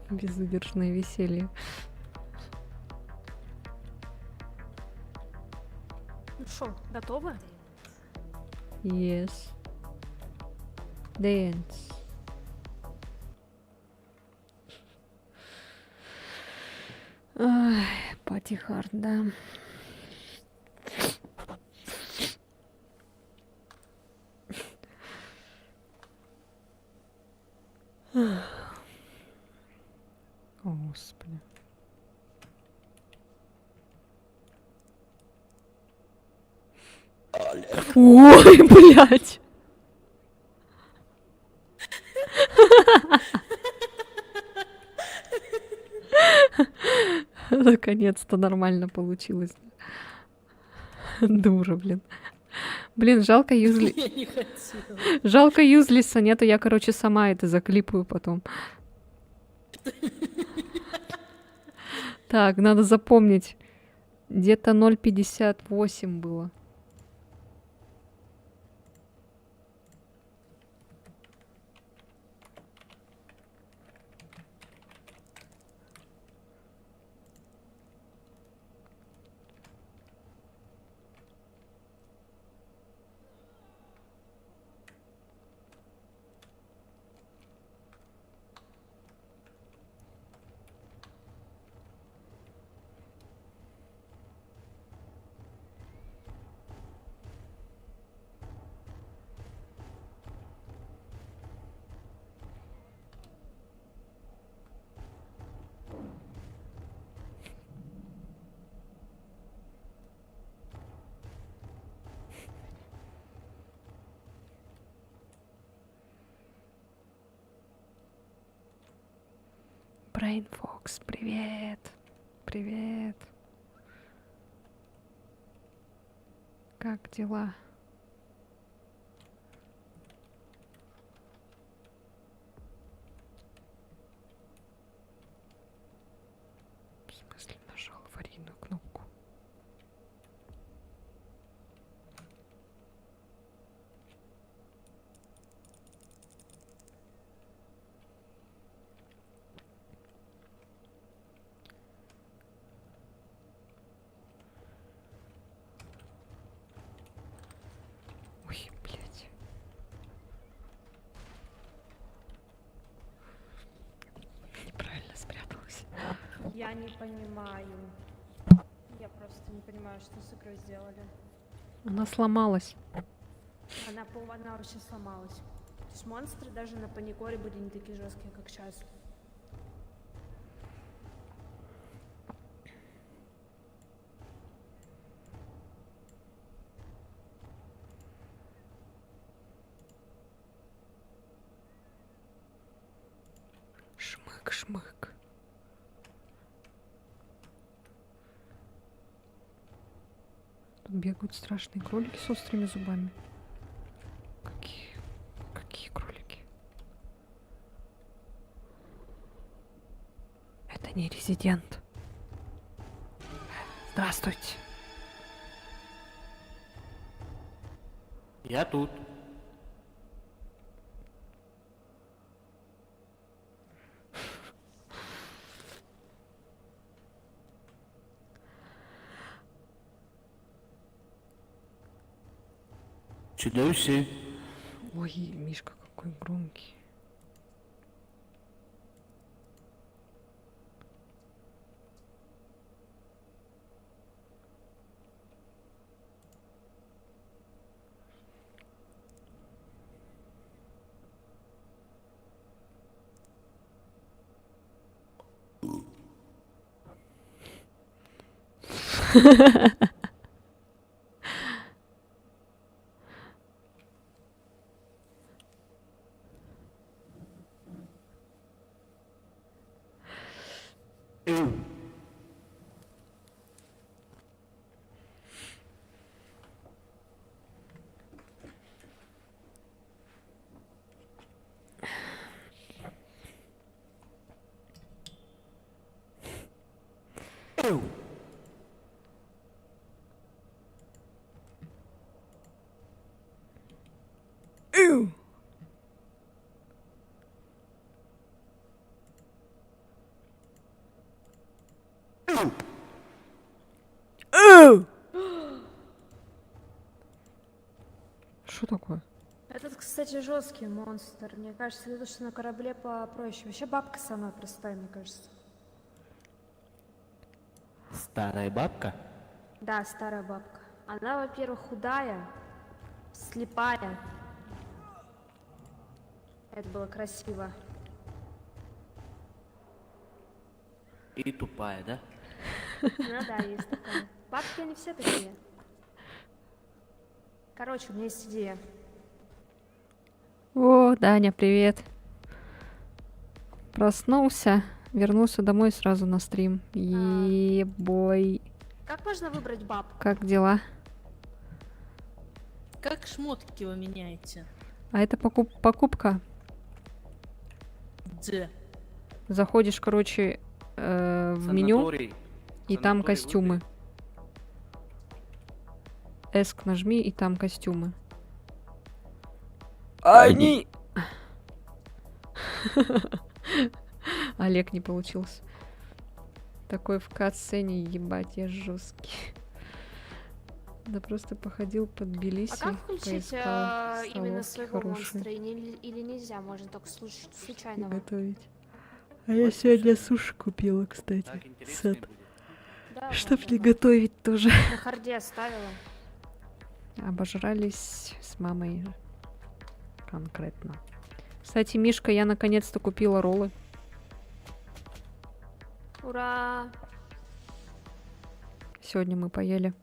Безудержное веселье. Ну что, готовы? Yes. Dance. Ай, Пати Харт, да. О, Господи. Ой, блядь. Наконец-то нормально получилось. Дура, блин. Блин, жалко Юзли... Я не хотела. Жалко Юзлиса нету, я, короче, сама это заклипаю потом. Так, надо запомнить. Где-то 0,58 было. Brain Fox, привет. Привет. Как дела? В смысле нажал аварийную кнопку? Ой, блядь. Неправильно спряталась. Я не понимаю. Я просто не понимаю, что с игрой сделали. Она сломалась. Она вообще сломалась. То есть монстры даже на паникоре были не такие жесткие, как сейчас. Шмык-шмык. Тут бегают страшные кролики с острыми зубами. Какие кролики? Это не резидент. Здравствуйте. Я тут. Чудовище. Ой, Мишка какой громкий. Что такое? Этот, кстати, жесткий монстр. Мне кажется, это что на корабле попроще. Вообще бабка самая простая, мне кажется. Старая бабка? Да, старая бабка. Она, во-первых, худая, слепая. Это было красиво. И тупая, да? Ну да, есть такая. Бабки, они все такие. Короче, у меня есть идея. О, Даня, привет. Проснулся, вернулся домой сразу на стрим. Ебой. Как можно выбрать бабку? Как дела? Как шмотки вы меняете? А это покупка. Где? Заходишь, короче, в меню, Санаторий. и там Санаторий костюмы. Эск нажми, и там костюмы. Они! Олег не получился. Такой в кат-сцене, ебать, я жесткий. Да просто походил под Тбилиси. А как включить поискал именно столовки своего хорошие монстра? Или нельзя? Можно только случайного. готовить. А я сегодня суши купила, кстати. Так интереснее Сет. будет. Да, Чтоб да, не да. готовить тоже. На харде оставила. Обожрались с мамой конкретно. Кстати, Мишка, я наконец-то купила роллы. Ура! Сегодня мы поели.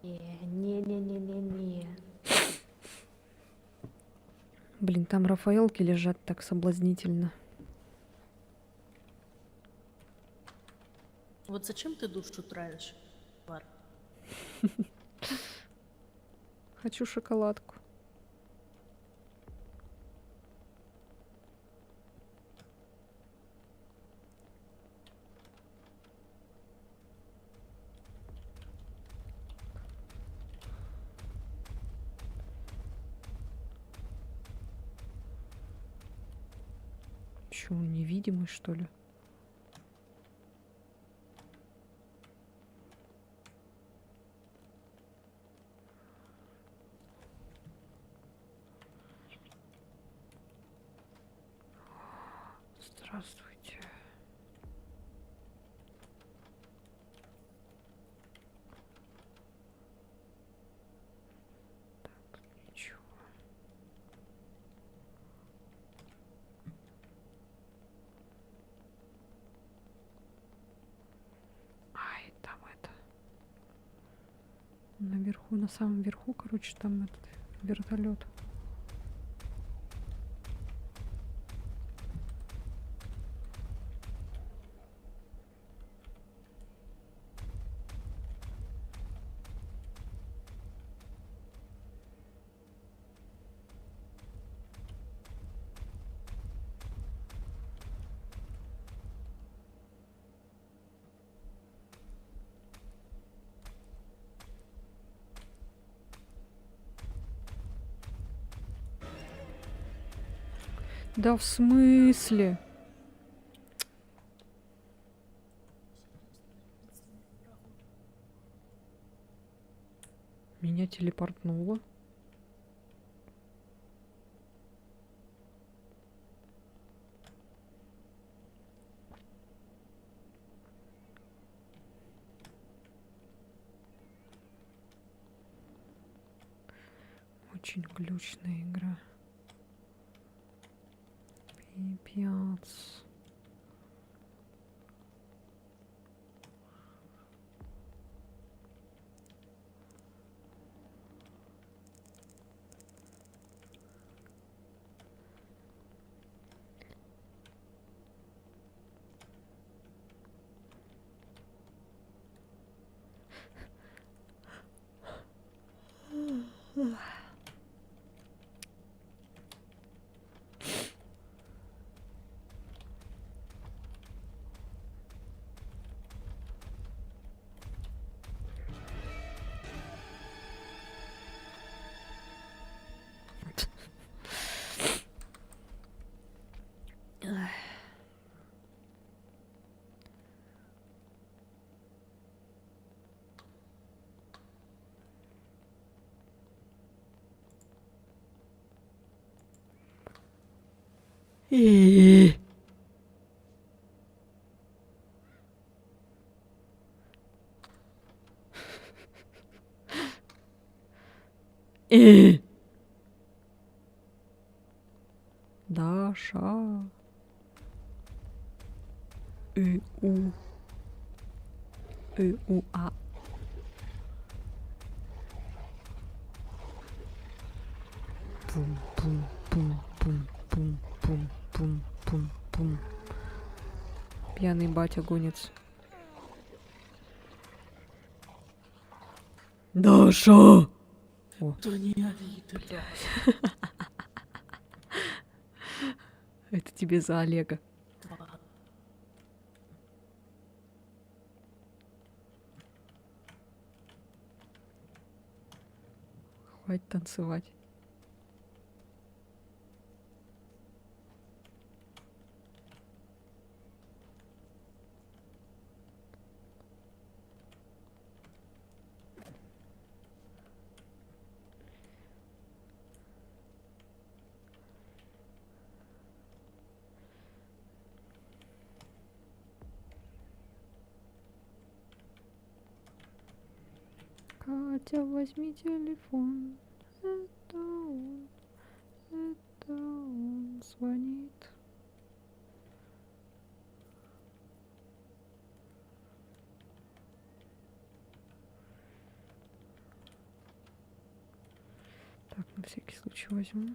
Не-не-не-не-не. Блин, там рафаэлки лежат так соблазнительно. Вот зачем ты душу травишь, Вар? Хочу шоколадку. Чё, он невидимый, что ли? Здравствуйте. Так, ничего. Ай, там это. Наверху, на самом верху, короче, там этот вертолет. Да в смысле? Меня телепортнуло. Очень глючная игра. Пипец. Даша. У. А. Пум, пум, пум, пум, пум, пум, пум, пум, пум. Пьяный батя гонится. Даша! О, Да не ори ты, да. это тебе за Олега. Хватит танцевать. Катя, возьми телефон. Это он звонит. Так, на всякий случай возьму.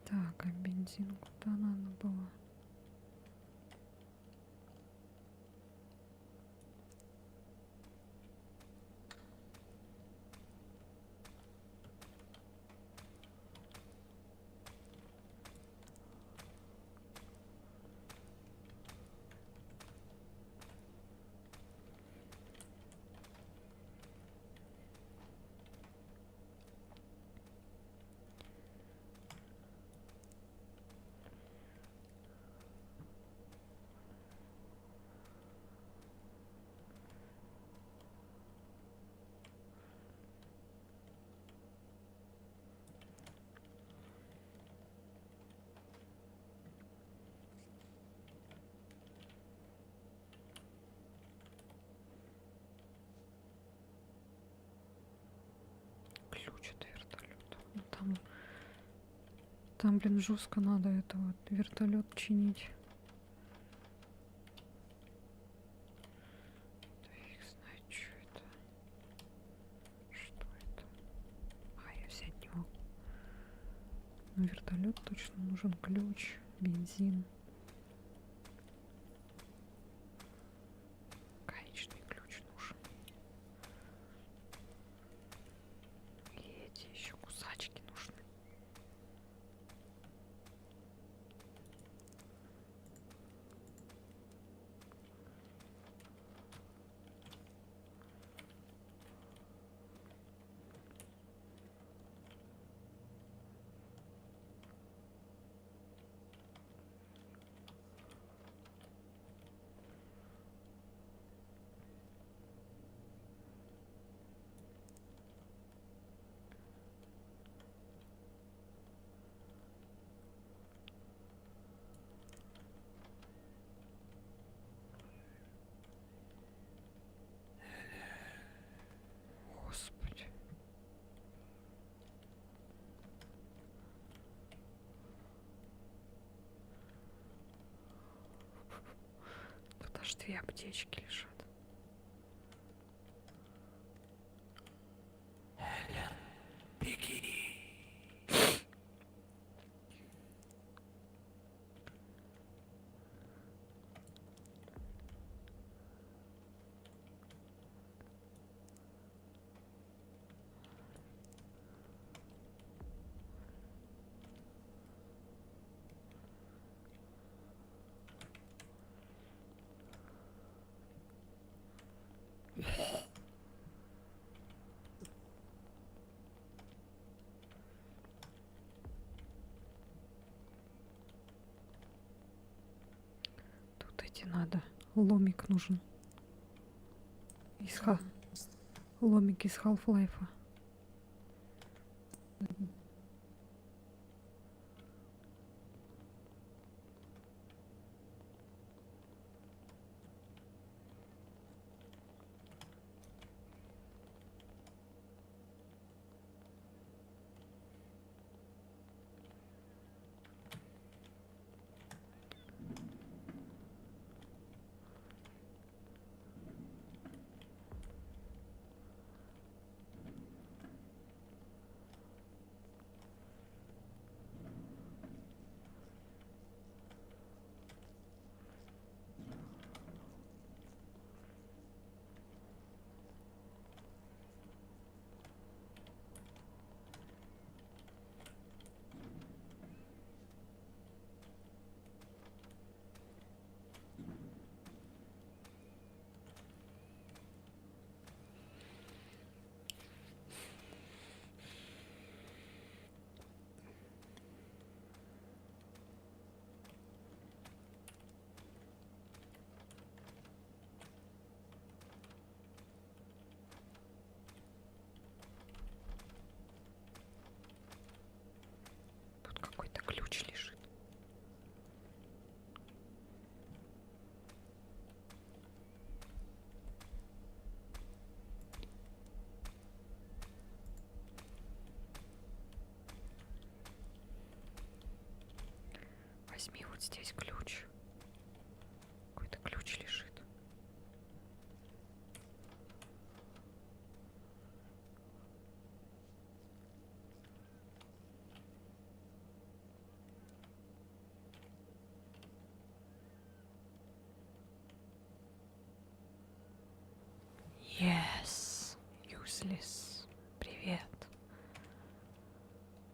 Так, а бензин куда надо было? Ключ от вертолета. Ну, там, блин, жестко надо это вот вертолет чинить. Да фиг знает, что это. Что это? А, я взять не могу. На вертолет точно нужен ключ, бензин. Гаечный ключ нужен. И эти еще кусачки нужны. Господи. Тут аж 2 аптечки лежат. Беги. надо. Ломик нужен. Ломик из Half-Life. Тут какой-то ключ лежит. Возьми вот здесь ключ. Какой-то ключ лежит. Yes, useless. Привет.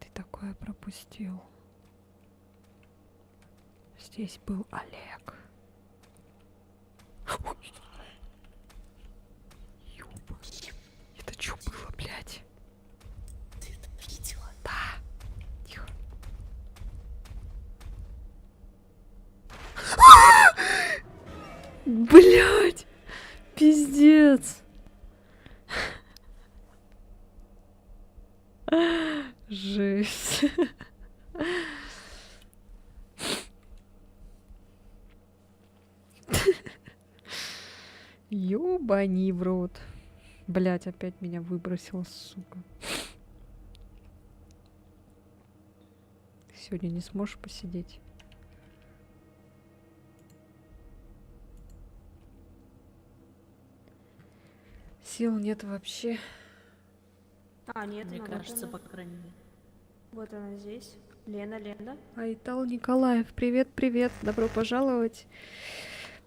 Ты такое пропустил. Здесь был Олег. Ёба. Это чё было, блядь? Ты это видела? Да. Тихо. Блядь. Пиздец. Жесть. Ёбани в рот. Блять, опять меня выбросила, сука. Сегодня не сможешь посидеть? Сил нет вообще. А, нет, Мне она кажется, вот по крайней мере. вот она здесь. Лена. Айтал Николаев, привет, добро пожаловать.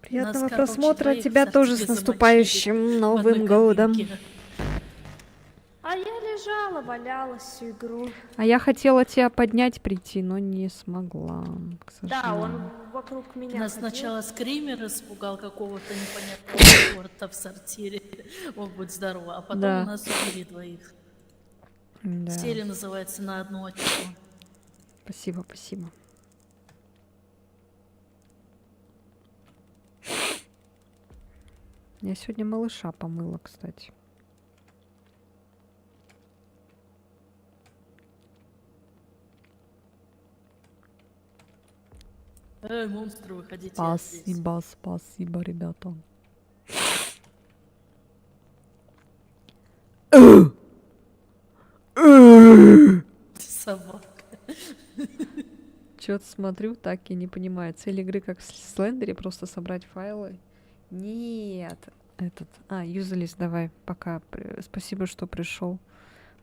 Приятного Нас, короче, просмотра, двоих тебя в тоже с Арктике наступающим замочили в Новым одной годом. кабинке. А я лежала, валялась всю игру. А я хотела тебя поднять, прийти, но не смогла, к Да, сожалению. он вокруг меня Нас ходил. сначала скример испугал какого-то непонятного черта в сортире. О, будь здорова. А потом Да. у нас убили двоих. Да. Серия называется «На одно очко». Спасибо. Я сегодня малыша помыла, кстати. Эй, монстры, выходите, я здесь. Спасибо, ребята. Собака. Чё-то смотрю, так и не понимаю. Цель игры как в Слендере, просто собрать файлы. Нет. Юзалис, давай, пока. Спасибо, что пришел.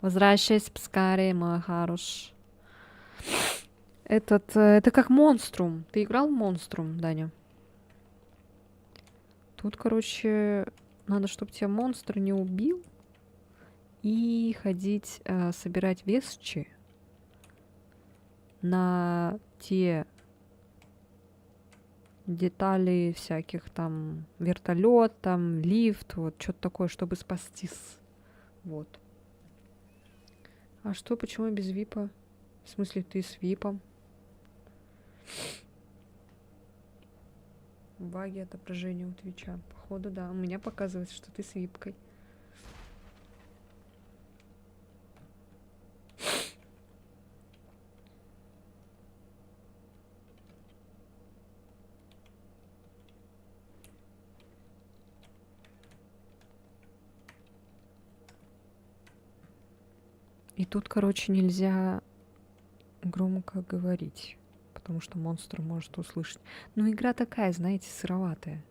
Возвращайся поскорее, мой хорош. Это как Монструм. Ты играл в Монструм, Даня? Тут, короче, надо, чтобы тебя монстр не убил. И ходить, собирать вещи на те детали всяких там, вертолет, там, лифт, вот, что-то такое, чтобы спастись. Вот. А что, почему без випа? В смысле, ты с випом? Баги отображения у Твича. Походу, да. У меня показывает, что ты с випкой. И тут, короче, нельзя громко говорить, потому что монстр может услышать. Ну, игра такая, знаете, сыроватая.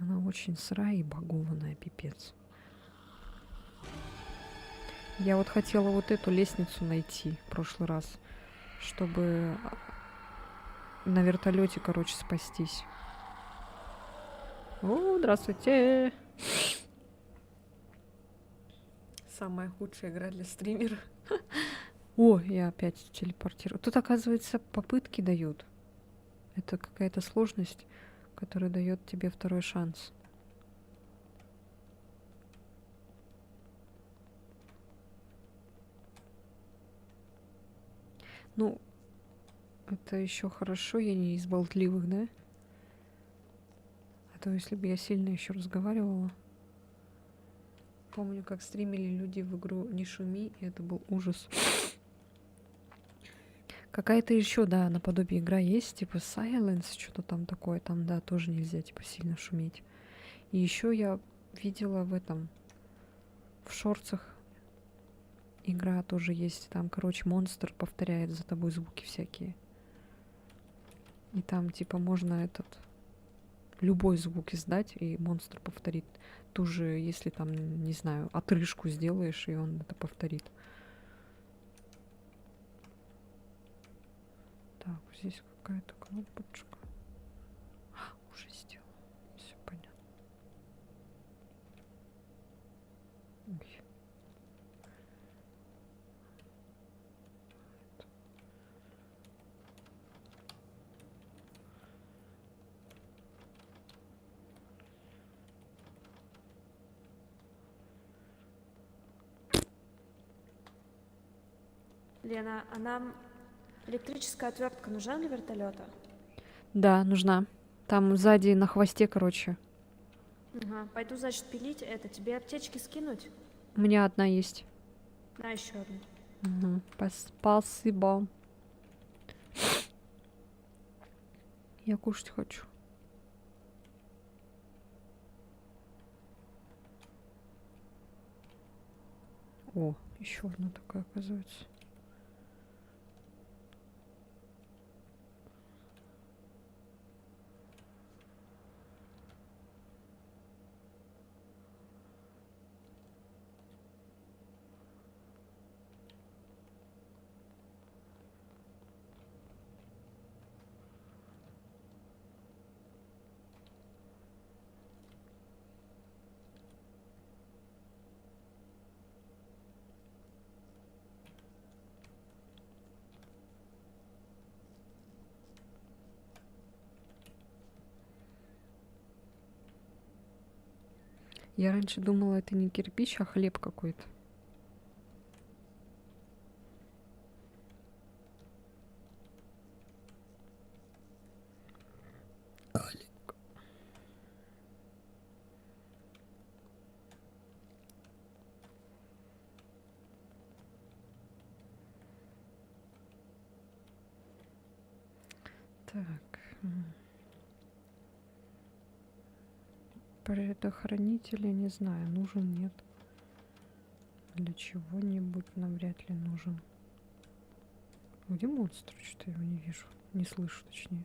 Она очень сырая и багованная, пипец. Я вот хотела вот эту лестницу найти в прошлый раз, чтобы на вертолете, короче, спастись. О, здравствуйте! Самая худшая игра для стримера. О, я опять телепортирую. Тут, оказывается, попытки дают. Это какая-то сложность, которая дает тебе второй шанс. Ну, это еще хорошо, я не из болтливых, да? А то если бы я сильно еще разговаривала. Помню, как стримили люди в игру «Не шуми», и это был ужас. Какая-то еще, да, наподобие игра есть, типа Silence, что-то там такое, там, да, тоже нельзя, типа, сильно шуметь. И еще я видела в шорцах игра тоже есть, там, короче, монстр повторяет за тобой звуки всякие. И там, типа, можно любой звук издать, и монстр повторит. Ту же, если там, не знаю, отрыжку сделаешь, и он это повторит. Так, здесь какая-то кнопочка. Уже сделала. Все понятно. Ой. Лена, а нам электрическая отвертка нужна для вертолета? Да, нужна. Там сзади на хвосте, короче. Ага, пойду, значит, пилить это. Тебе аптечки скинуть? У меня одна есть. На еще одну. Мгм. Спасибо. Я кушать хочу. О, еще одна такая, оказывается. Я раньше думала, это не кирпич, а хлеб какой-то. Так. Предохранитель, я не знаю, нужен, нет. Для чего-нибудь нам вряд ли нужен. Где монстр? Что-то я его не вижу. Не слышу, точнее.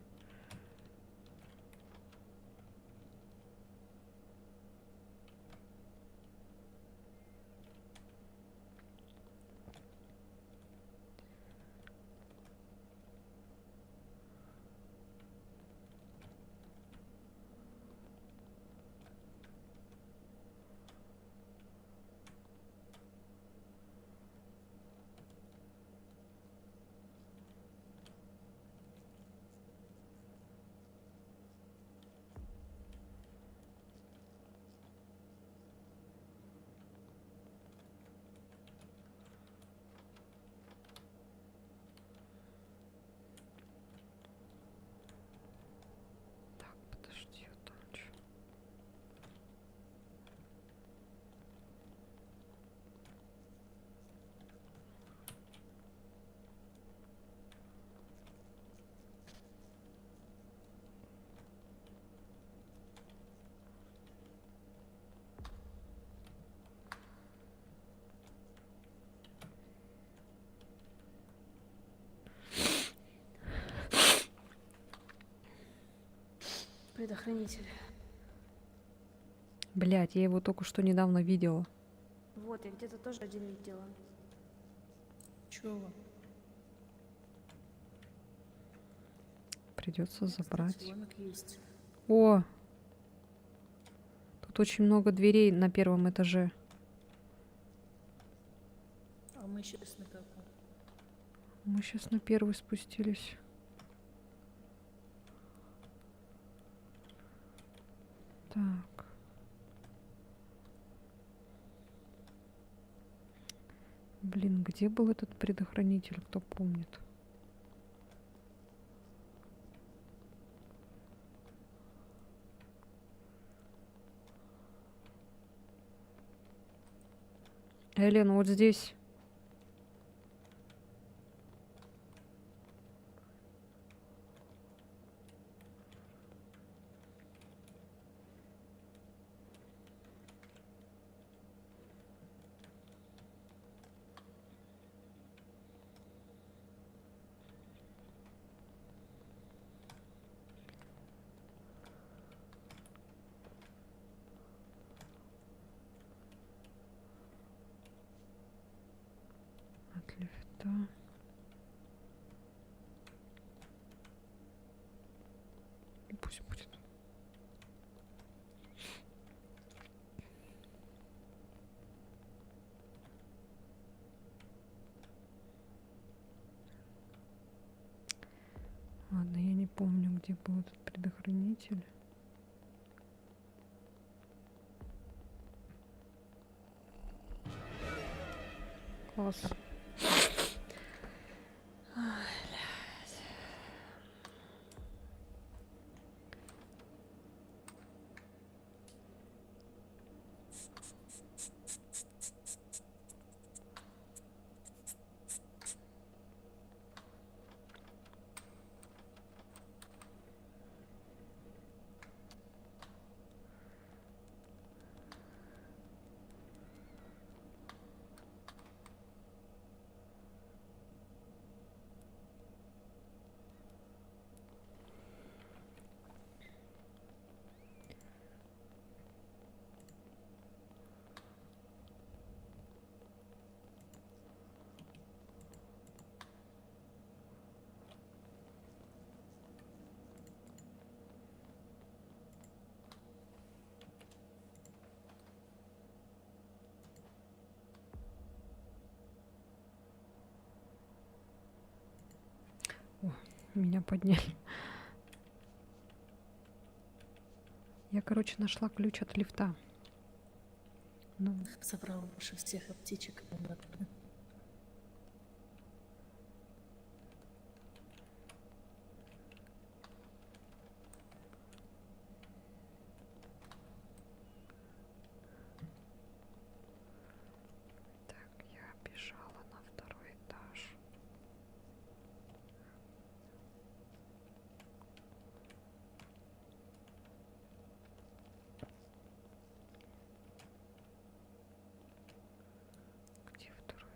предохранитель. Блять, я его только что недавно видела. Вот, я где-то тоже один видела. Чего? Придется забрать. Домик есть. О! Тут очень много дверей на первом этаже. А мы сейчас на каком? Мы сейчас на первый спустились. Так. Блин, где был этот предохранитель, кто помнит? Элен, вот здесь. От лифта. Пусть будет. Ладно, я не помню, где был этот предохранитель. Класс. Меня подняли. Я, короче, нашла ключ от лифта. Ну, Забрал больше всех аптечек обратно. так, я бежала на второй этаж. Где второй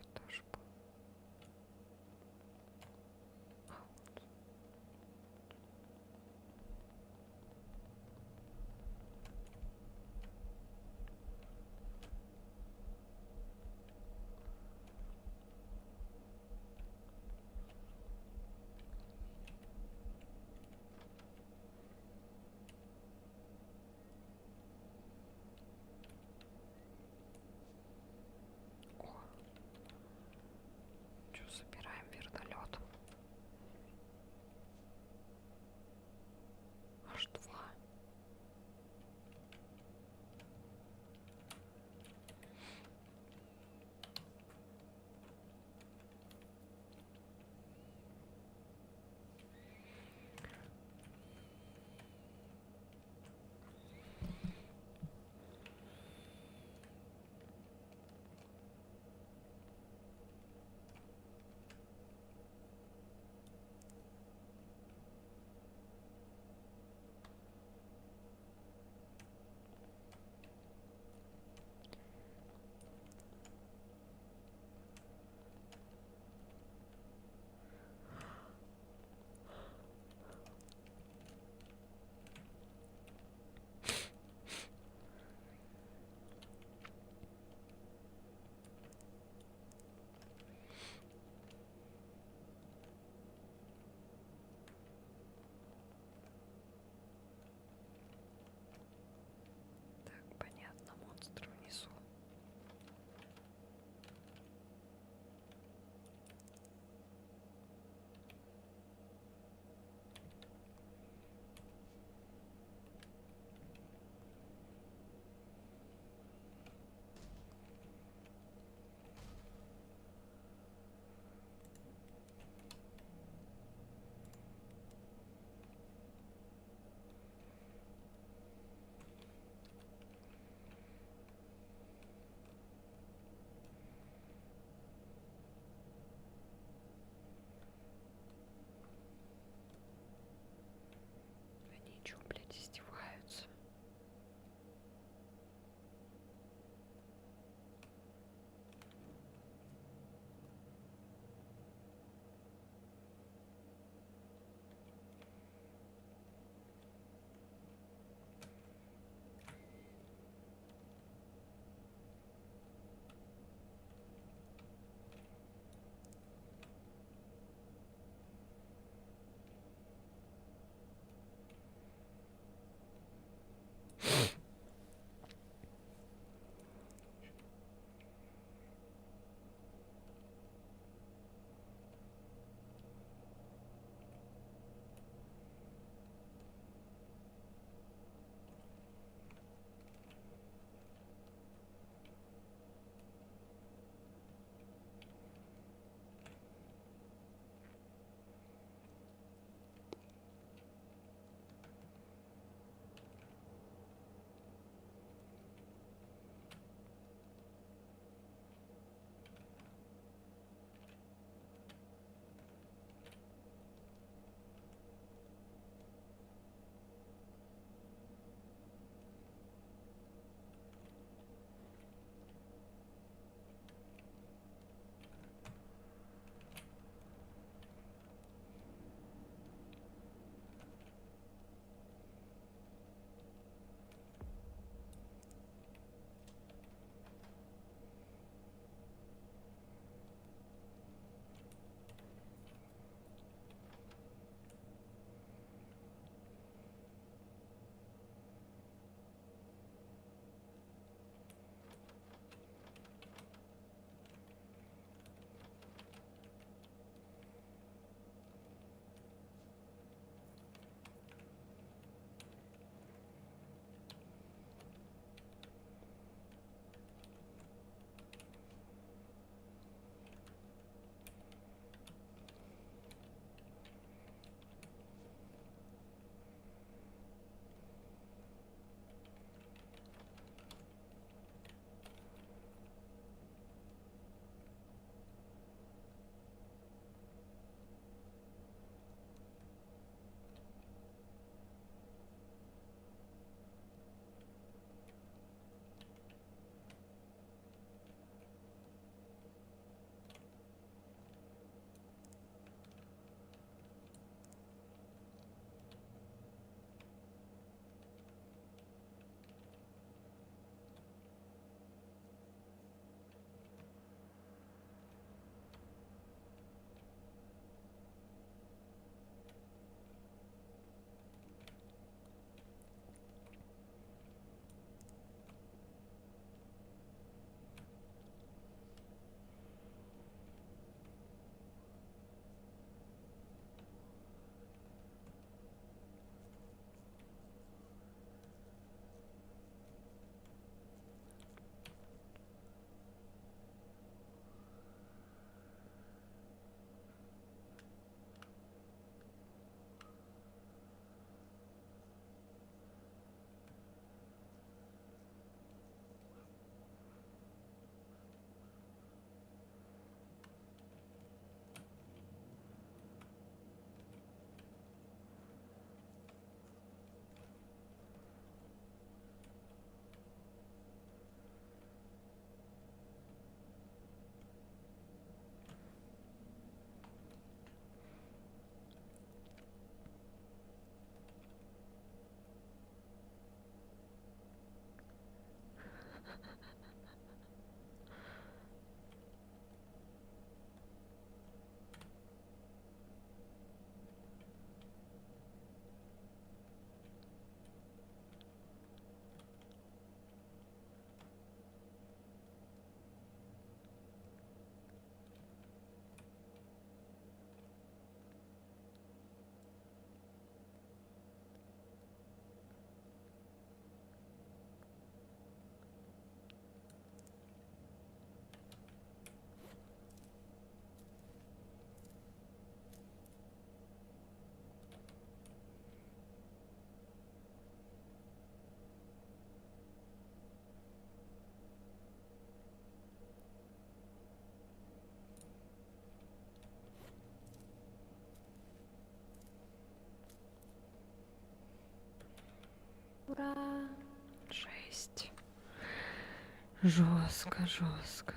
Жестко, жестко.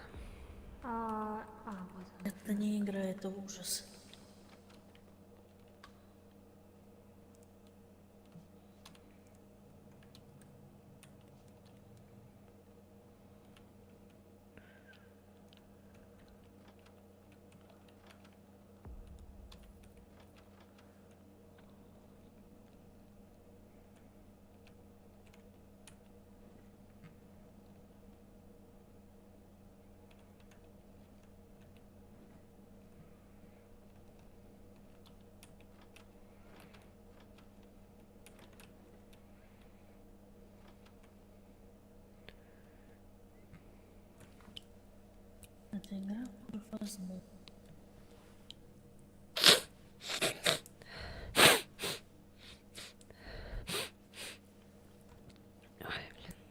Вот. Это не игра, это ужас. Это игра возможно.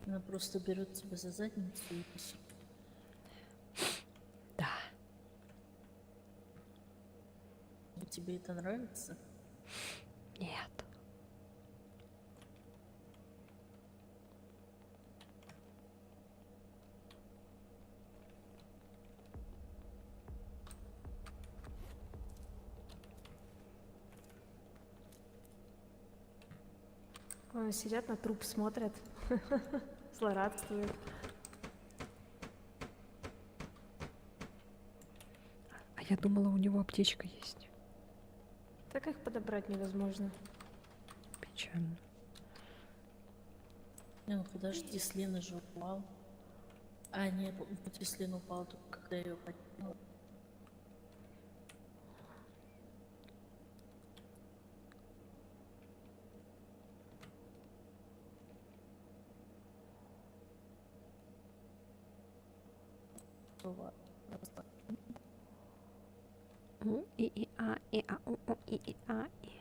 Она просто берет тебя за задницу и всё. Да. Тебе это нравится? Нет. Сидят на труп, смотрят, злорадствуют. А я думала, у него аптечка есть. Так их подобрать невозможно. Печально. Не, ну подожди, Слина же упал. А, нет, Слин упал только когда ее поднял. И а и а у и а и.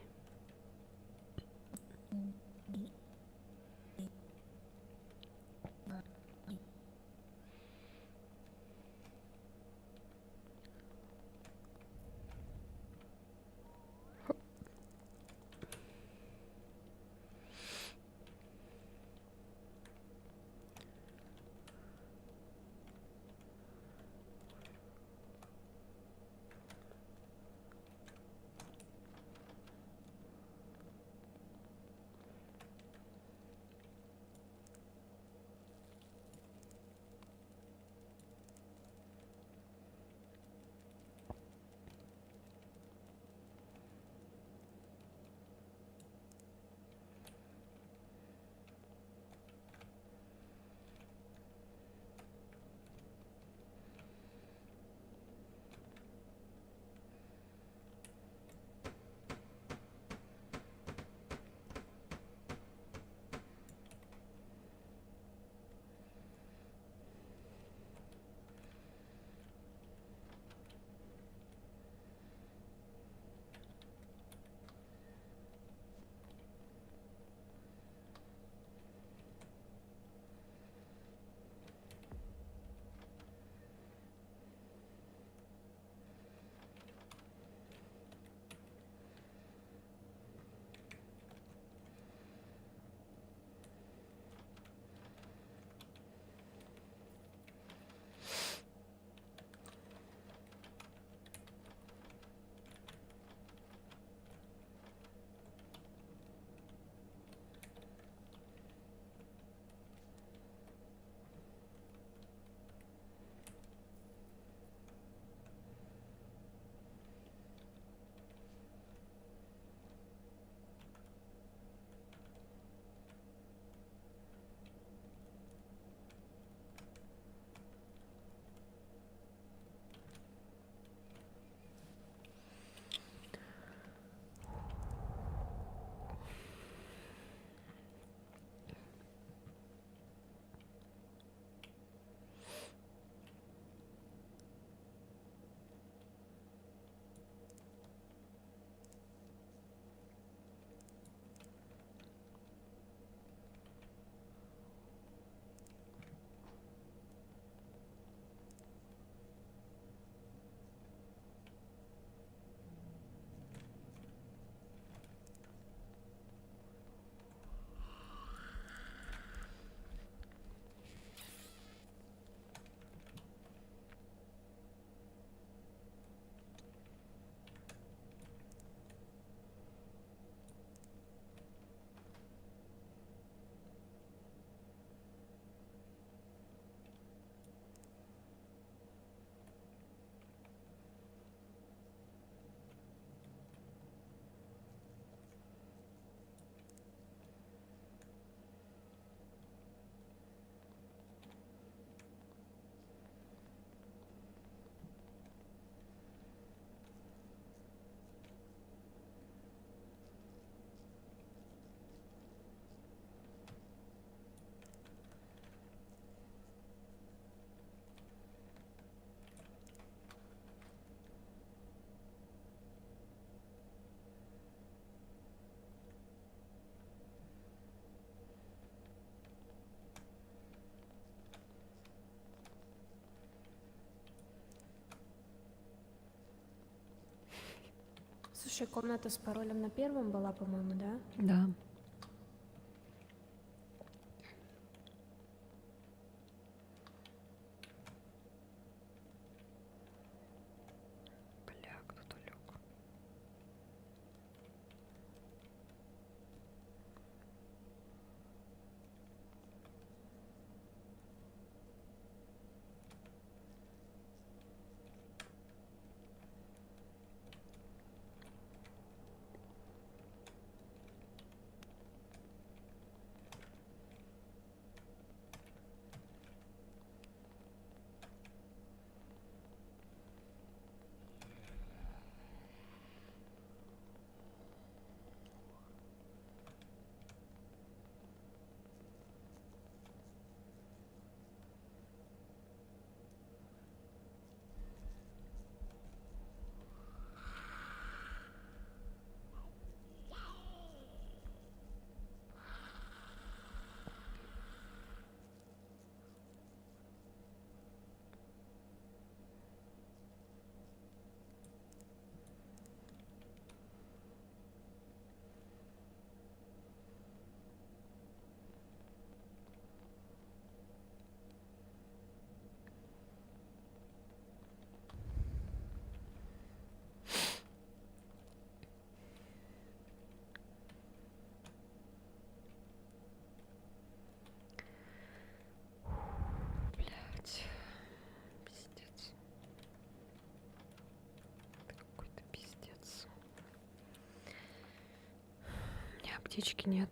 Еще комната с паролем на первом была, по-моему, да? Да. Бля, кто-то лег. Блядь. Пиздец. Это какой-то пиздец. У меня аптечки нет.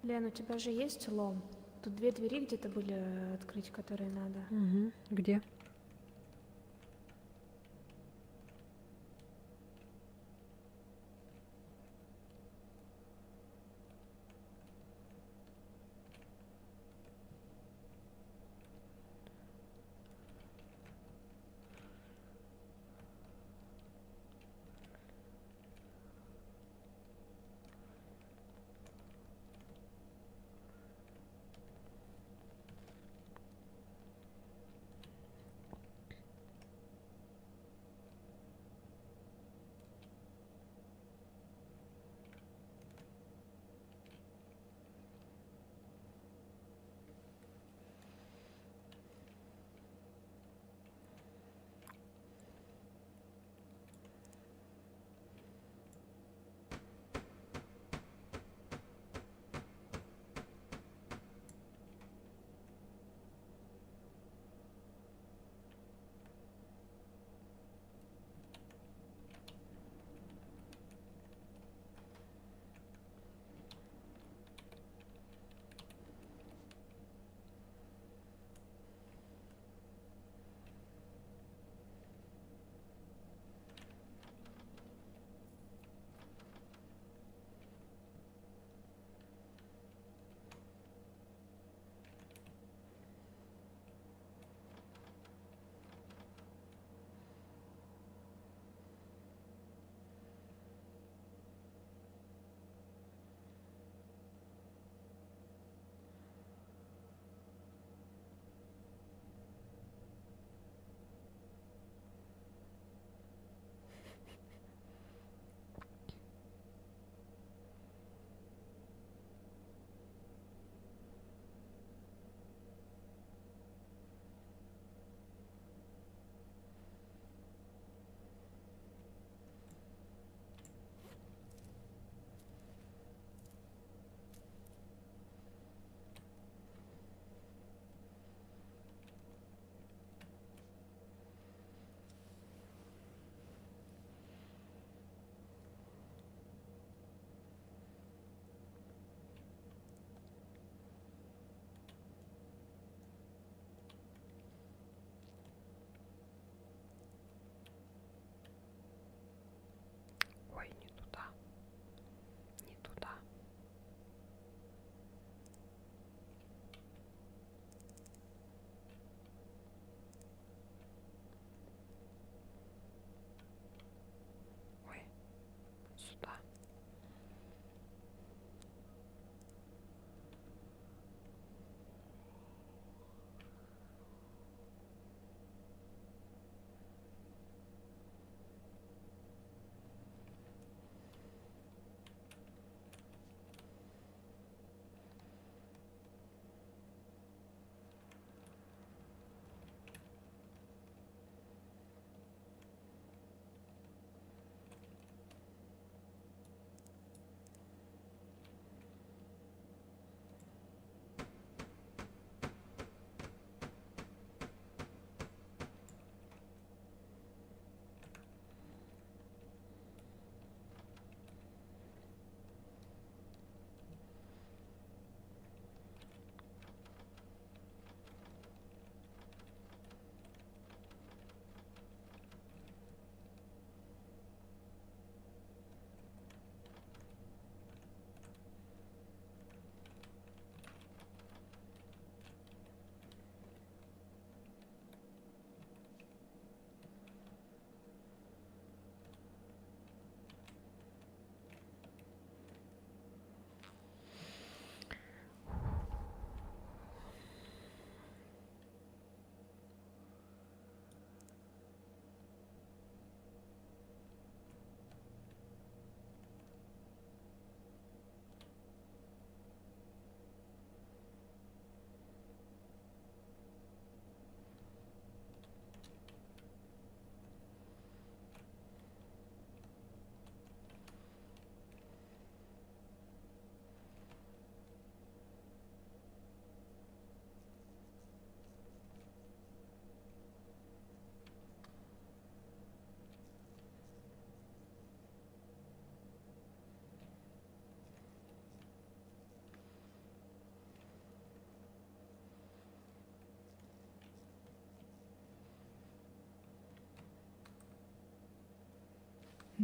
Лен, у тебя же есть лом? Тут 2 двери где-то были открыть, которые надо. Угу. Где?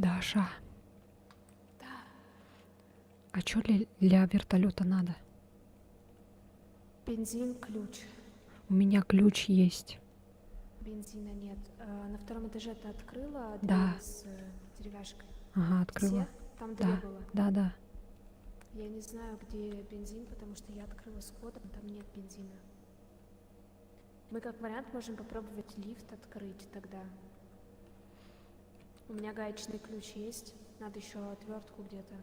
Даша, Да, а чё для вертолета надо? бензин, ключ. У меня ключ есть. Бензина нет. На втором этаже ты открыла Да. дверь с деревяшкой? Ага, открыла. Все? Там две Да, было. да, да. Я не знаю, где бензин, потому что я открыла с кодом, там нет бензина. Мы как вариант можем попробовать лифт открыть тогда. У меня гаечный ключ есть. Надо еще отвертку где-то.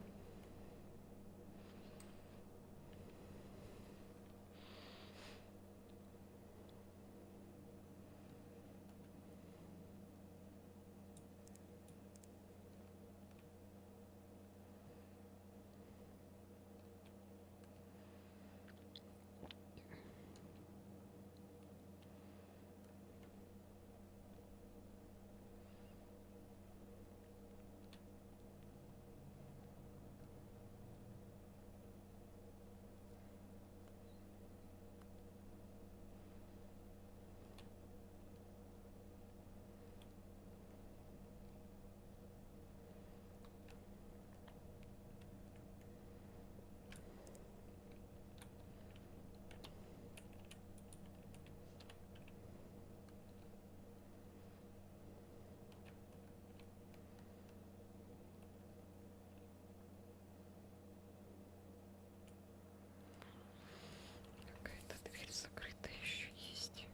Какая-то дверь закрыта еще есть.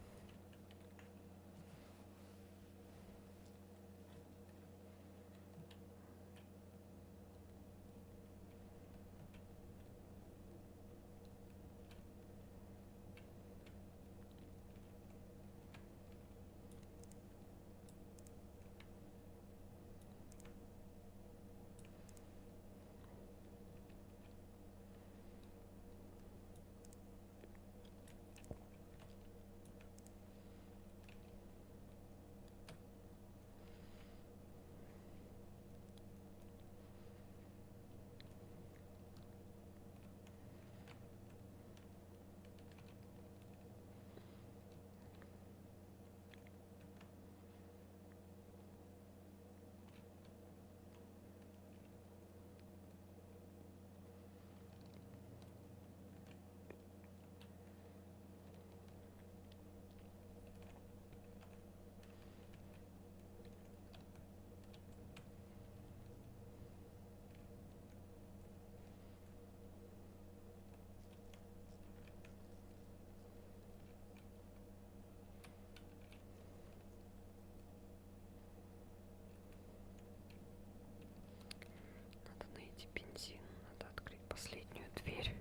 Надо найти бензин. Надо открыть последнюю дверь.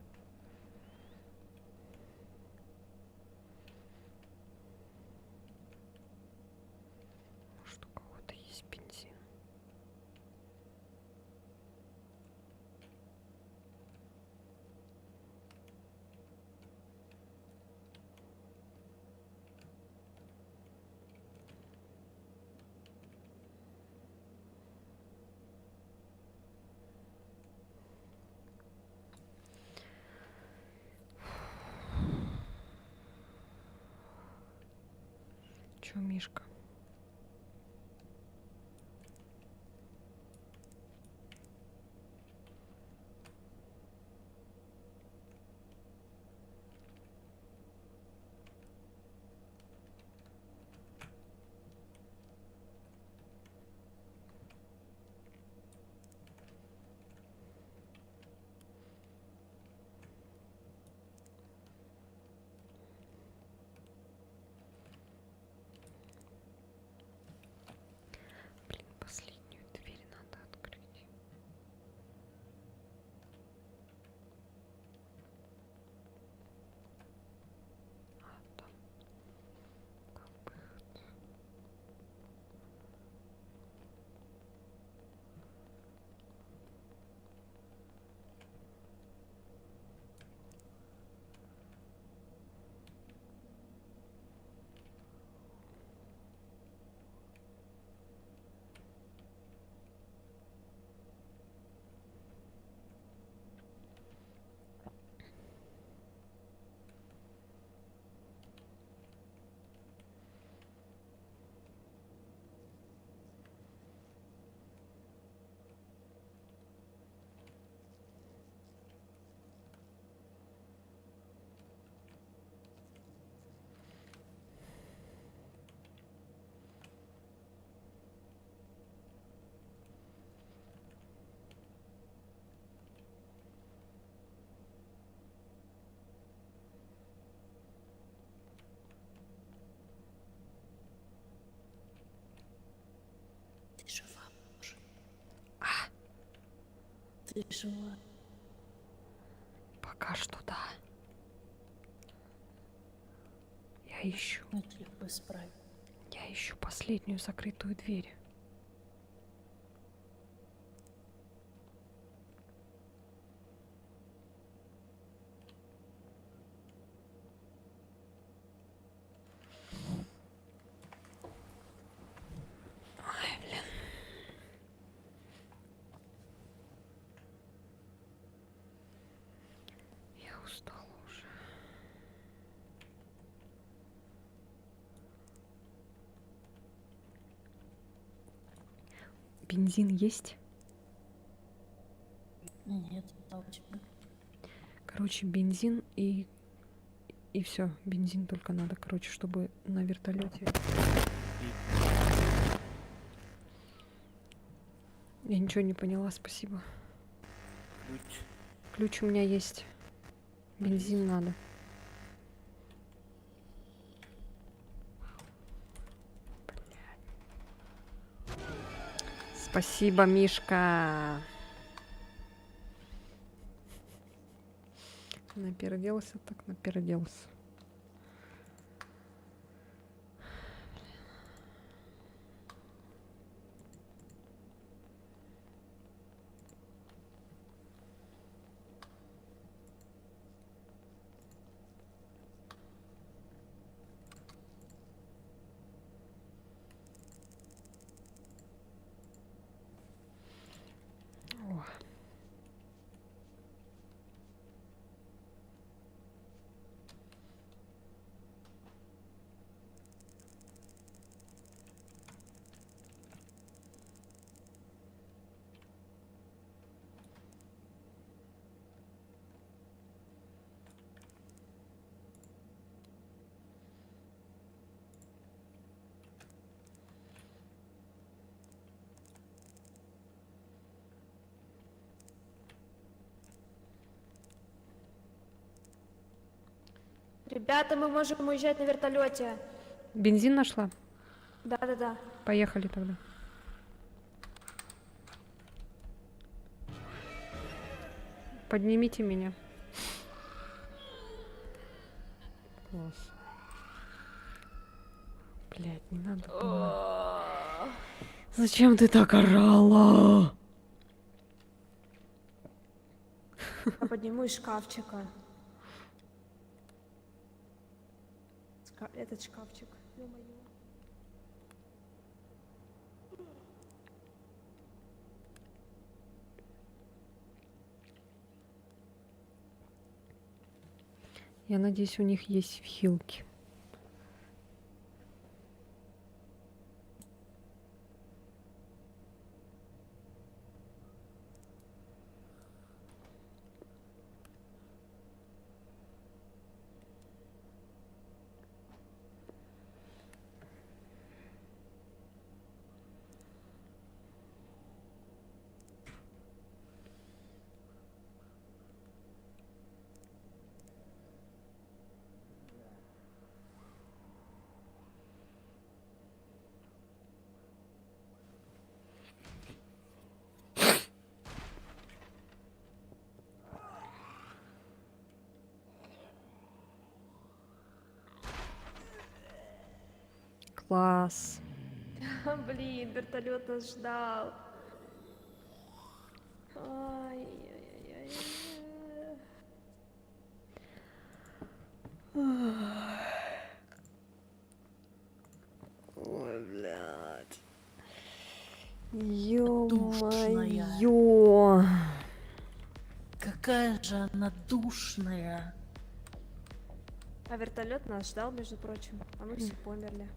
Может, у кого-то есть бензин? Чё, Мишка? Ты жива. Пока что да. Я ищу. Мы легко справимся. Я ищу последнюю закрытую дверь. Ай, блин. Я устала уже. Бензин есть? Нет, а у тебя? Короче, бензин и все. Бензин только надо, короче, чтобы на вертолете. Я ничего не поняла, спасибо. Ключ. Ключ у меня есть. Бензин надо. Блядь. Спасибо, Мишка. Наперделся, так наперделся. О. Ребята, мы можем уезжать на вертолете. Бензин нашла? Да-да-да. Поехали тогда. Поднимите меня. Класс. Блять, не надо было. Зачем ты так орала? Я подниму из шкафчика. Этот шкафчик. Ё-моё. Я надеюсь, у них есть хилки. Класс. Блин, вертолет нас ждал. Ай-яй-яй-яй. Ой, блядь. Душная. Ё-моё. Какая же она душная. А вертолет нас ждал, между прочим. А мы все померли.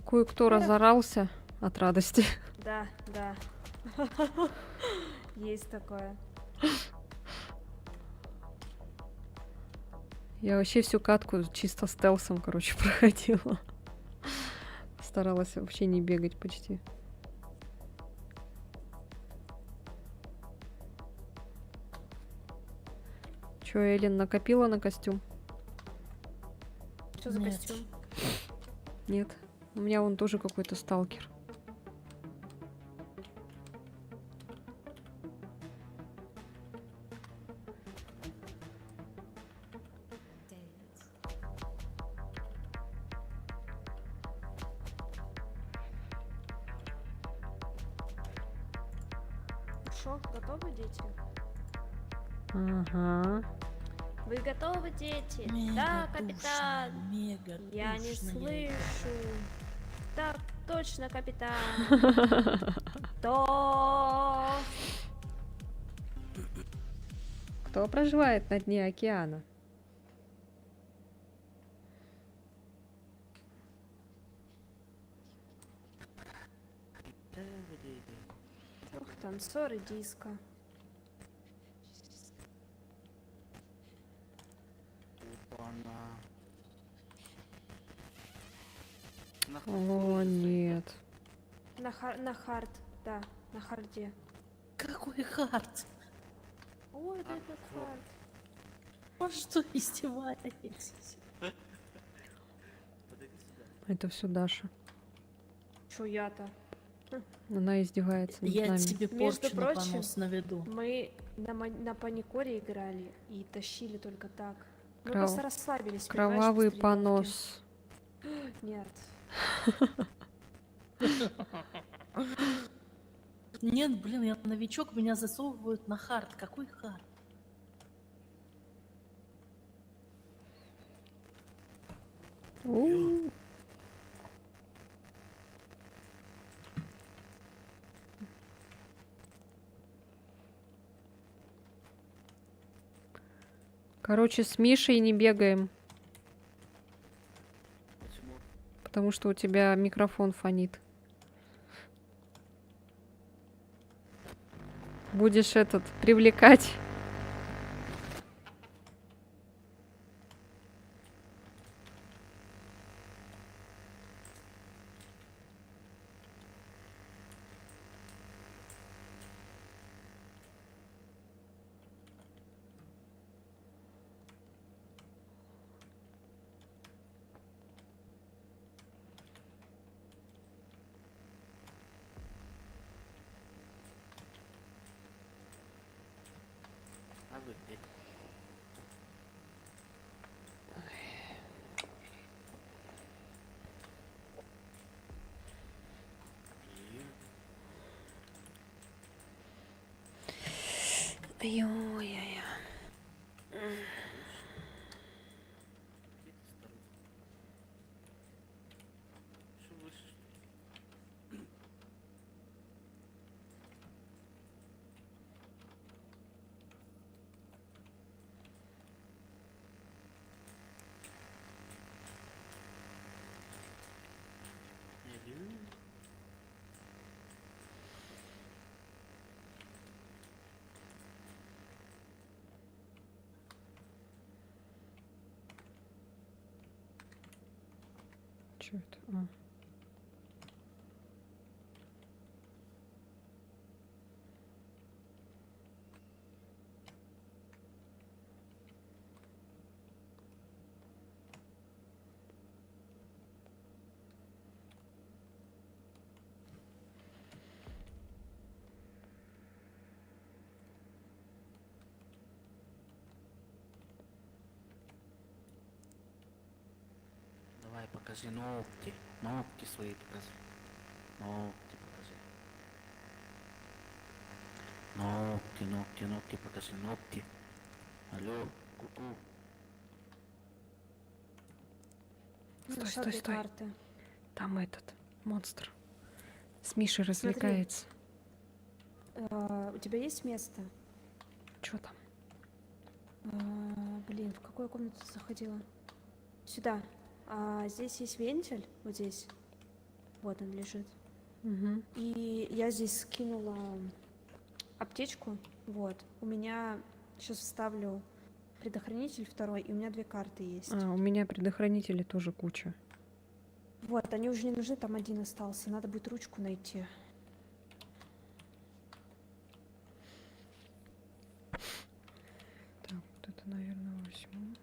Кое-кто разорался от радости. Да, да. Есть такое. Я вообще всю катку чисто стелсом, короче, проходила. Старалась вообще не бегать почти. Чё, Эллен накопила на костюм? Что за Нет. костюм? Нет. У меня вон тоже какой-то сталкер. Шо, готовы, дети? Ага. Вы готовы, дети? Мега Да, душно, капитан. мега Я не душно, слышу. Так точно, капитан. То. Кто проживает на дне океана? Ух, танцоры диско. Опа-на. О, нет. На хард, да, на харде. Какой хард? Ой, да А, это вот. хард. Вы что, издеваетесь? Подойди сюда. Это все Даша. Чё я-то? Она издевается над Я нами. тебе Между порчу на прочим, понос наведу. Мы на паникоре играли и тащили только так. Мы Крав- просто расслабились. Кровавый понимаешь, без понос. тренировки. Нет. Нет, блин, я новичок, меня засовывают на хард. Какой хард? У. Короче, с Мишей не бегаем, Почему? потому что у тебя микрофон фонит. Будешь этот привлекать. А вы где? Ой-ой-ой. Где ты, старуха? Что выше? Алло? Чё это? А. Давай, покажи ногти. Ногти свои покажи. Ногти покажи. Ногти, ногти, ногти, покажи ногти. Алло, ку-ку. Стой, Нашла стой, две стой. карты. Там этот монстр с Мишей развлекается. У тебя есть место? Чё там? Блин, в какую комнату ты заходила? Сюда. Здесь есть вентиль, вот здесь. Вот он лежит. Угу. И я здесь скинула аптечку. Вот. У меня сейчас вставлю предохранитель второй, и у меня две карты есть. У меня предохранителей тоже куча. Вот, они уже не нужны, там один остался. Надо будет ручку найти. Так, вот это, наверное, возьму.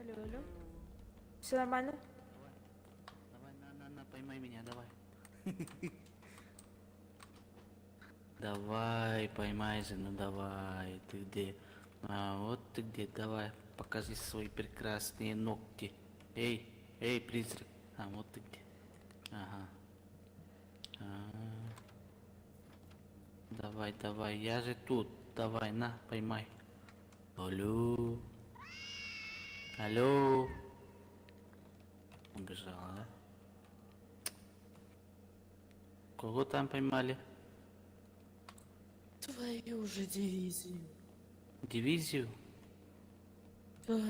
Алло, алло. Все нормально? Давай, на, поймай меня, давай. Давай, поймай же, ну давай, ты где? А, вот ты где, давай, покажи свои прекрасные ногти. Эй, призрак. А, вот ты где. Ага. Давай, я же тут. Давай, на, поймай. Алло. Убежала, да? Кого там поймали? Твою же дивизию. Дивизию? Вот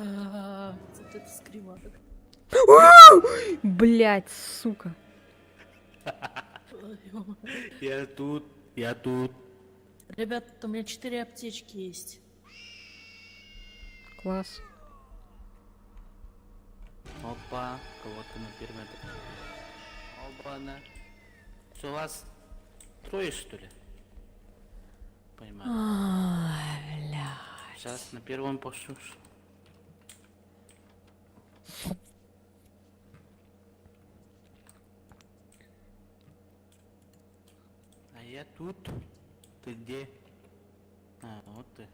это скриматок. Блять, сука. Я тут. Ребят, у меня 4 аптечки есть. Класс. Опа, кого-то на первом этаже. Опа-на. Что, вас трое, что ли? Поймали. Ай, бля. Сейчас на первом пошу. А я тут. Ты где? А, вот ты.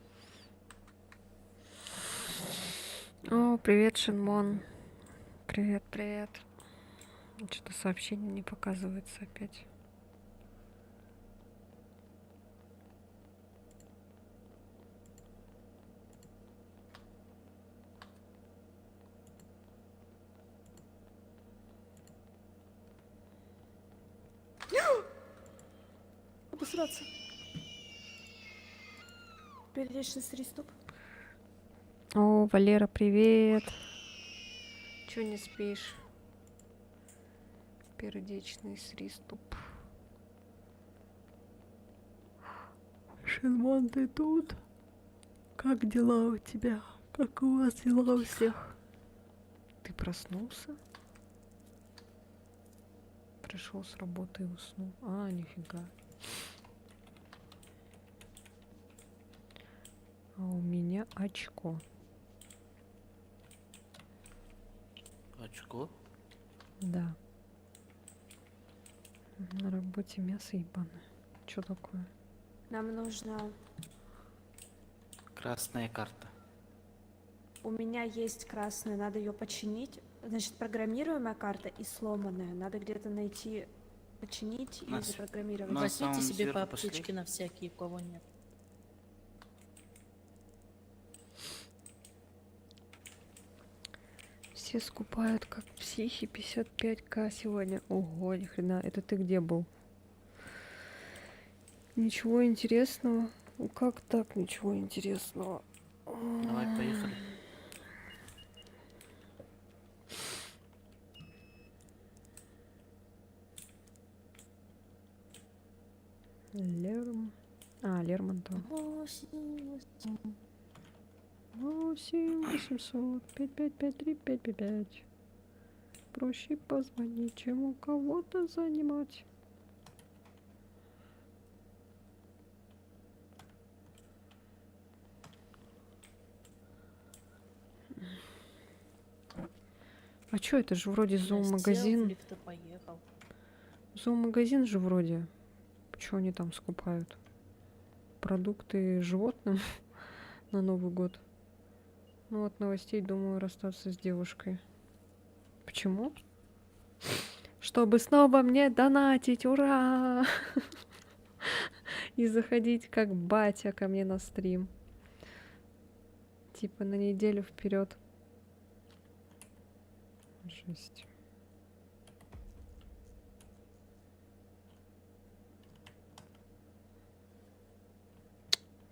О, привет, Шинмон. Привет. Что-то сообщение не показывается опять. Обосраться. Передечный приступ. О, Валера, привет. Чё не спишь? Пердечный приступ. Шинмон, ты тут? Как дела у тебя? Как у вас дела у всех? Ты проснулся? Пришел с работы и уснул. А, нифига. А у меня очко. Очко? Да. На работе мясо ебаное. Чё такое? Нам нужно... Красная карта. У меня есть красная, надо ее починить. Значит, программируемая карта и сломанная. Надо где-то найти, починить и Нас- запрограммировать. нас- Возьмите самом себе сверху по пошли. аптечке на всякие, у кого нет. Все скупают как психи 55к сегодня. Ого, ни хрена. Это ты где был? Ничего интересного. Ну как так ничего интересного? Давай, поехали. Лермонтов. 8 800 5553 555. Проще позвонить, чем у кого-то занимать. А чё, это же вроде Я сел в зоомагазин. лифт и поехал. Зоомагазин же вроде. Чё они там скупают? Продукты животным на Новый год. Ну, от новостей думаю расстаться с девушкой. Почему? Чтобы снова мне донатить, ура! И заходить как батя ко мне на стрим. Типа на неделю вперед. Жесть.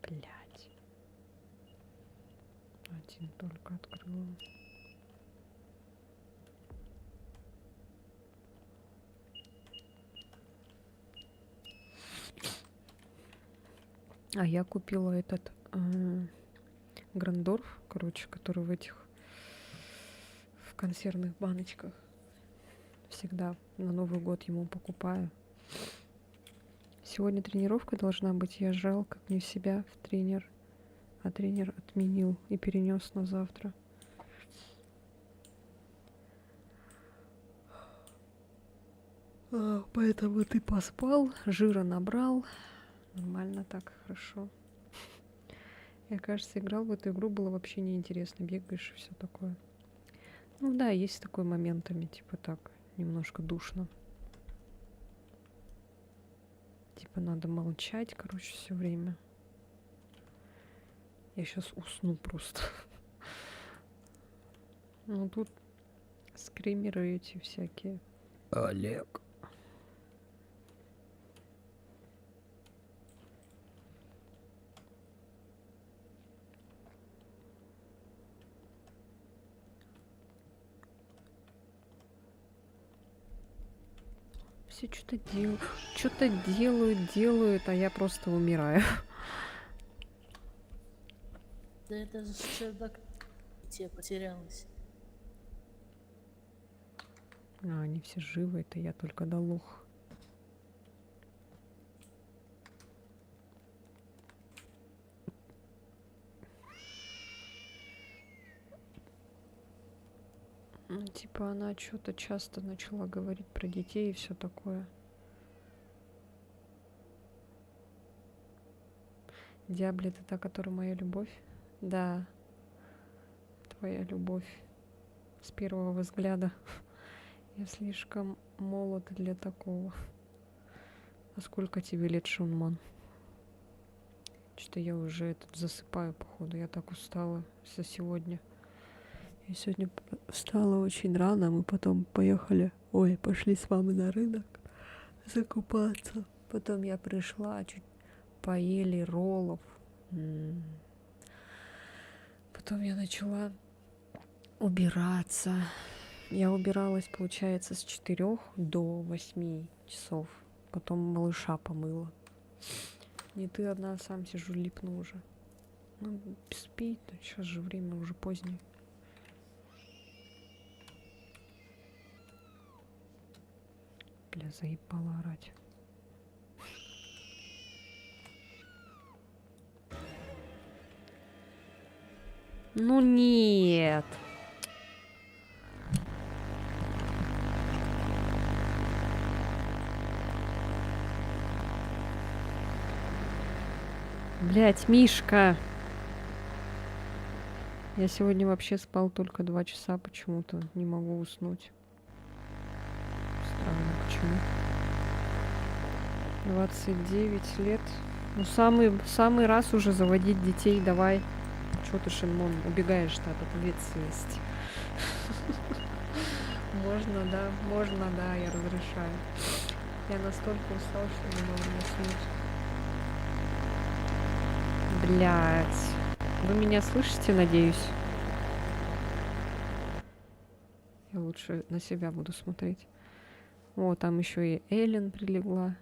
Блять. Один только открыла. А я купила этот Грандорф, короче, который в этих в консервных баночках. Всегда на Новый год ему покупаю. Сегодня тренировка должна быть. Я жал как не в себя в тренер. А тренер отменил и перенес на завтра. Поэтому ты поспал, жира набрал. Нормально так, хорошо. Я, кажется, играл в эту игру, было вообще неинтересно. Бегаешь и все такое. Ну да, есть такое моментами, типа так, немножко душно. Типа надо молчать, короче, все время. Я сейчас усну просто. Ну тут скримеры эти всякие. Олег. Все что-то делают, а я просто умираю. Да это же чердак тебе потерялась. А, они все живы, это я только долох. Ну, типа она что-то часто начала говорить про детей и все такое. Диабле, это та, которая моя любовь? Да. Твоя любовь. С первого взгляда. Я слишком молод для такого. А сколько тебе лет, Шунман? Что-то я уже засыпаю, походу. Я так устала за сегодня. Я сегодня встала очень рано, мы потом пошли с мамой на рынок закупаться. Потом я пришла, чуть поели роллов. Потом я начала убираться. Я убиралась, получается, с 4 до 8 часов. Потом малыша помыла. Не ты одна, сам сижу, липну уже. Ну, спи, сейчас же время уже позднее. Бля, заебала орать. Ну нет. Блять, Мишка. Я сегодня вообще спал только 2 часа, почему-то не могу уснуть. Странно, почему? 29 лет. Ну, самый раз уже заводить детей, давай. Чё ты, Шинмон, убегаешь-то от ответственности? Можно, да, я разрешаю. Я настолько устал, что не могу уснуть. Блять. Вы меня слышите, надеюсь? Я лучше на себя буду смотреть. О, там еще и Эллен прилегла.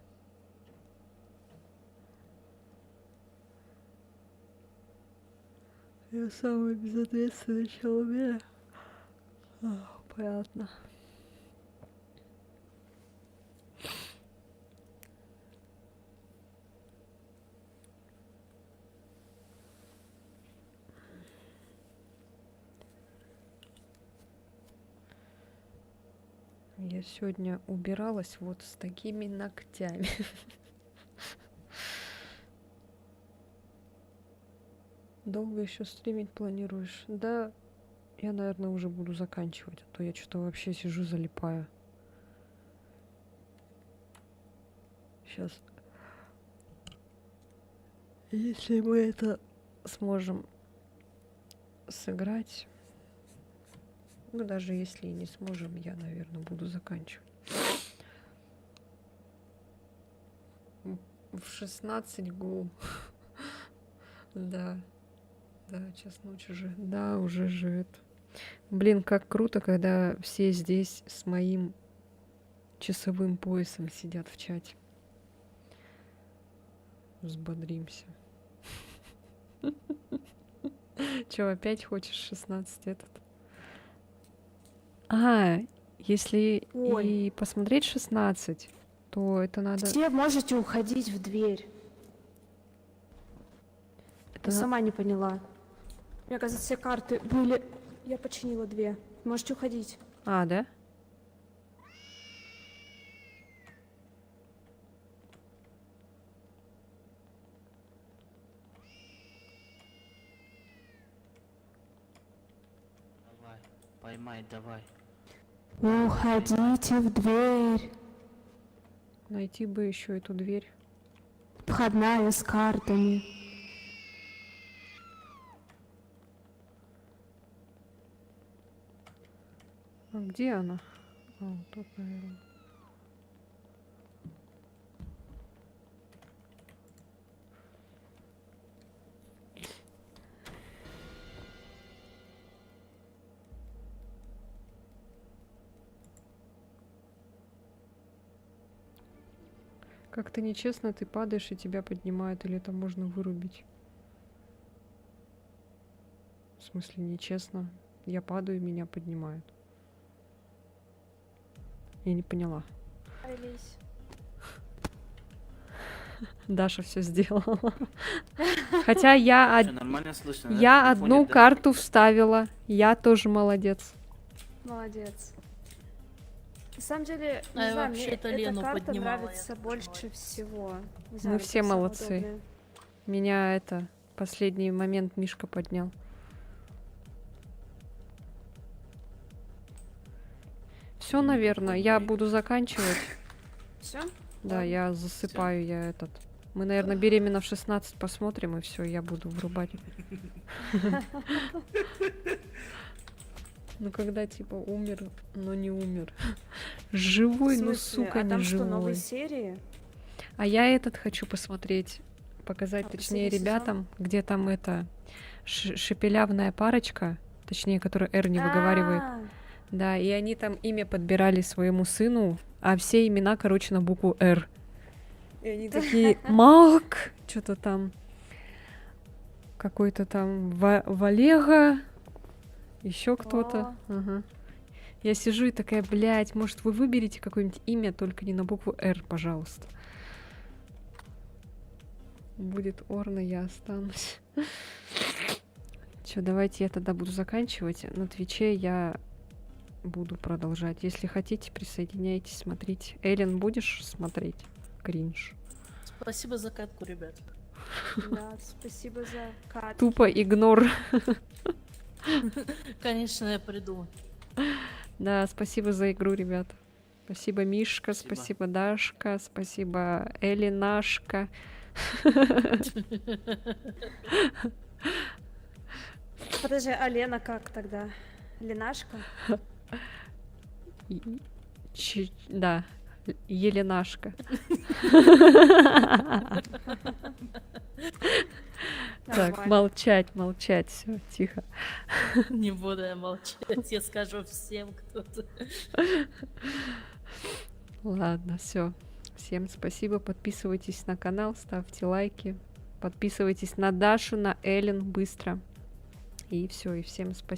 Я самый безответственный человек. Понятно. Я сегодня убиралась вот с такими ногтями. Долго еще стримить планируешь? Да, я, наверное, уже буду заканчивать, а то я что-то вообще сижу, залипаю. Сейчас. Если мы это сможем сыграть, ну, даже если и не сможем, я, наверное, буду заканчивать. В 16 гул. Да. Да, час ночи уже. Да, уже живет. Блин, как круто, когда все здесь с моим часовым поясом сидят в чате. Взбодримся. Че, опять хочешь 16 этот? А, если Ой. и посмотреть 16, то это надо... Все можете уходить в дверь. Это Я сама не поняла. Мне кажется, все карты были... Я починила 2. Можете уходить. А, да? Поймай, давай. Уходите в дверь. Найти бы еще эту дверь. Входная с картами. А где она? А, вот тут, наверное. Как-то нечестно, ты падаешь и тебя поднимают, или это можно вырубить? В смысле, нечестно? Я падаю, меня поднимают. Я не поняла. Олесь. Даша все сделала. Хотя я, Всё нормально слышно, да? я На одну фоне, да? карту вставила. Я тоже молодец. Молодец. На самом деле, А не я знаю, мне вообще-то эта Лену карта поднимала, я нравится тоже больше молодец. всего. Не Мы знаю, все это самое молодцы. удобное. Меня это последний момент Мишка поднял. Все, Блин, наверное, какой я бой. буду заканчивать. Все? Да, я засыпаю, я этот. Мы, наверное, беременна в 16 посмотрим, и все, я буду врубать. Ну, когда типа умер, но не умер. Живой, ну, сука, а не там что, новые живой. серии? А я этот хочу посмотреть, показать, А, точнее, последний сезон? ребятам, где там это шепелявная парочка, точнее, которую Эр не выговаривает. А, Да, и они там имя подбирали своему сыну, а все имена, короче, на букву Р. И они такие, Мак, что-то там, какой-то там Валега, еще кто-то. Ага. Я сижу и такая, блядь, может, вы выберете какое-нибудь имя, только не на букву Р, пожалуйста. Будет Орна, я останусь. Че, давайте я тогда буду заканчивать. На Твиче я буду продолжать. Если хотите, присоединяйтесь, смотрите. Эллен, будешь смотреть? Кринж. Спасибо за катку, ребят. да, спасибо за кат. Тупо игнор. Конечно, я приду. Да, спасибо за игру, ребят. Спасибо, Мишка, Спасибо. спасибо, Дашка, спасибо, Элинашка. Подожди, а Лена как тогда? Ленашка? Да, Еленашка. Так, Нормально. молчать, все, тихо. Не буду я молчать, я скажу всем, кто-то. Ладно, все. Всем спасибо. Подписывайтесь на канал, ставьте лайки. Подписывайтесь на Дашу, на Эллен быстро. И все, и всем спасибо.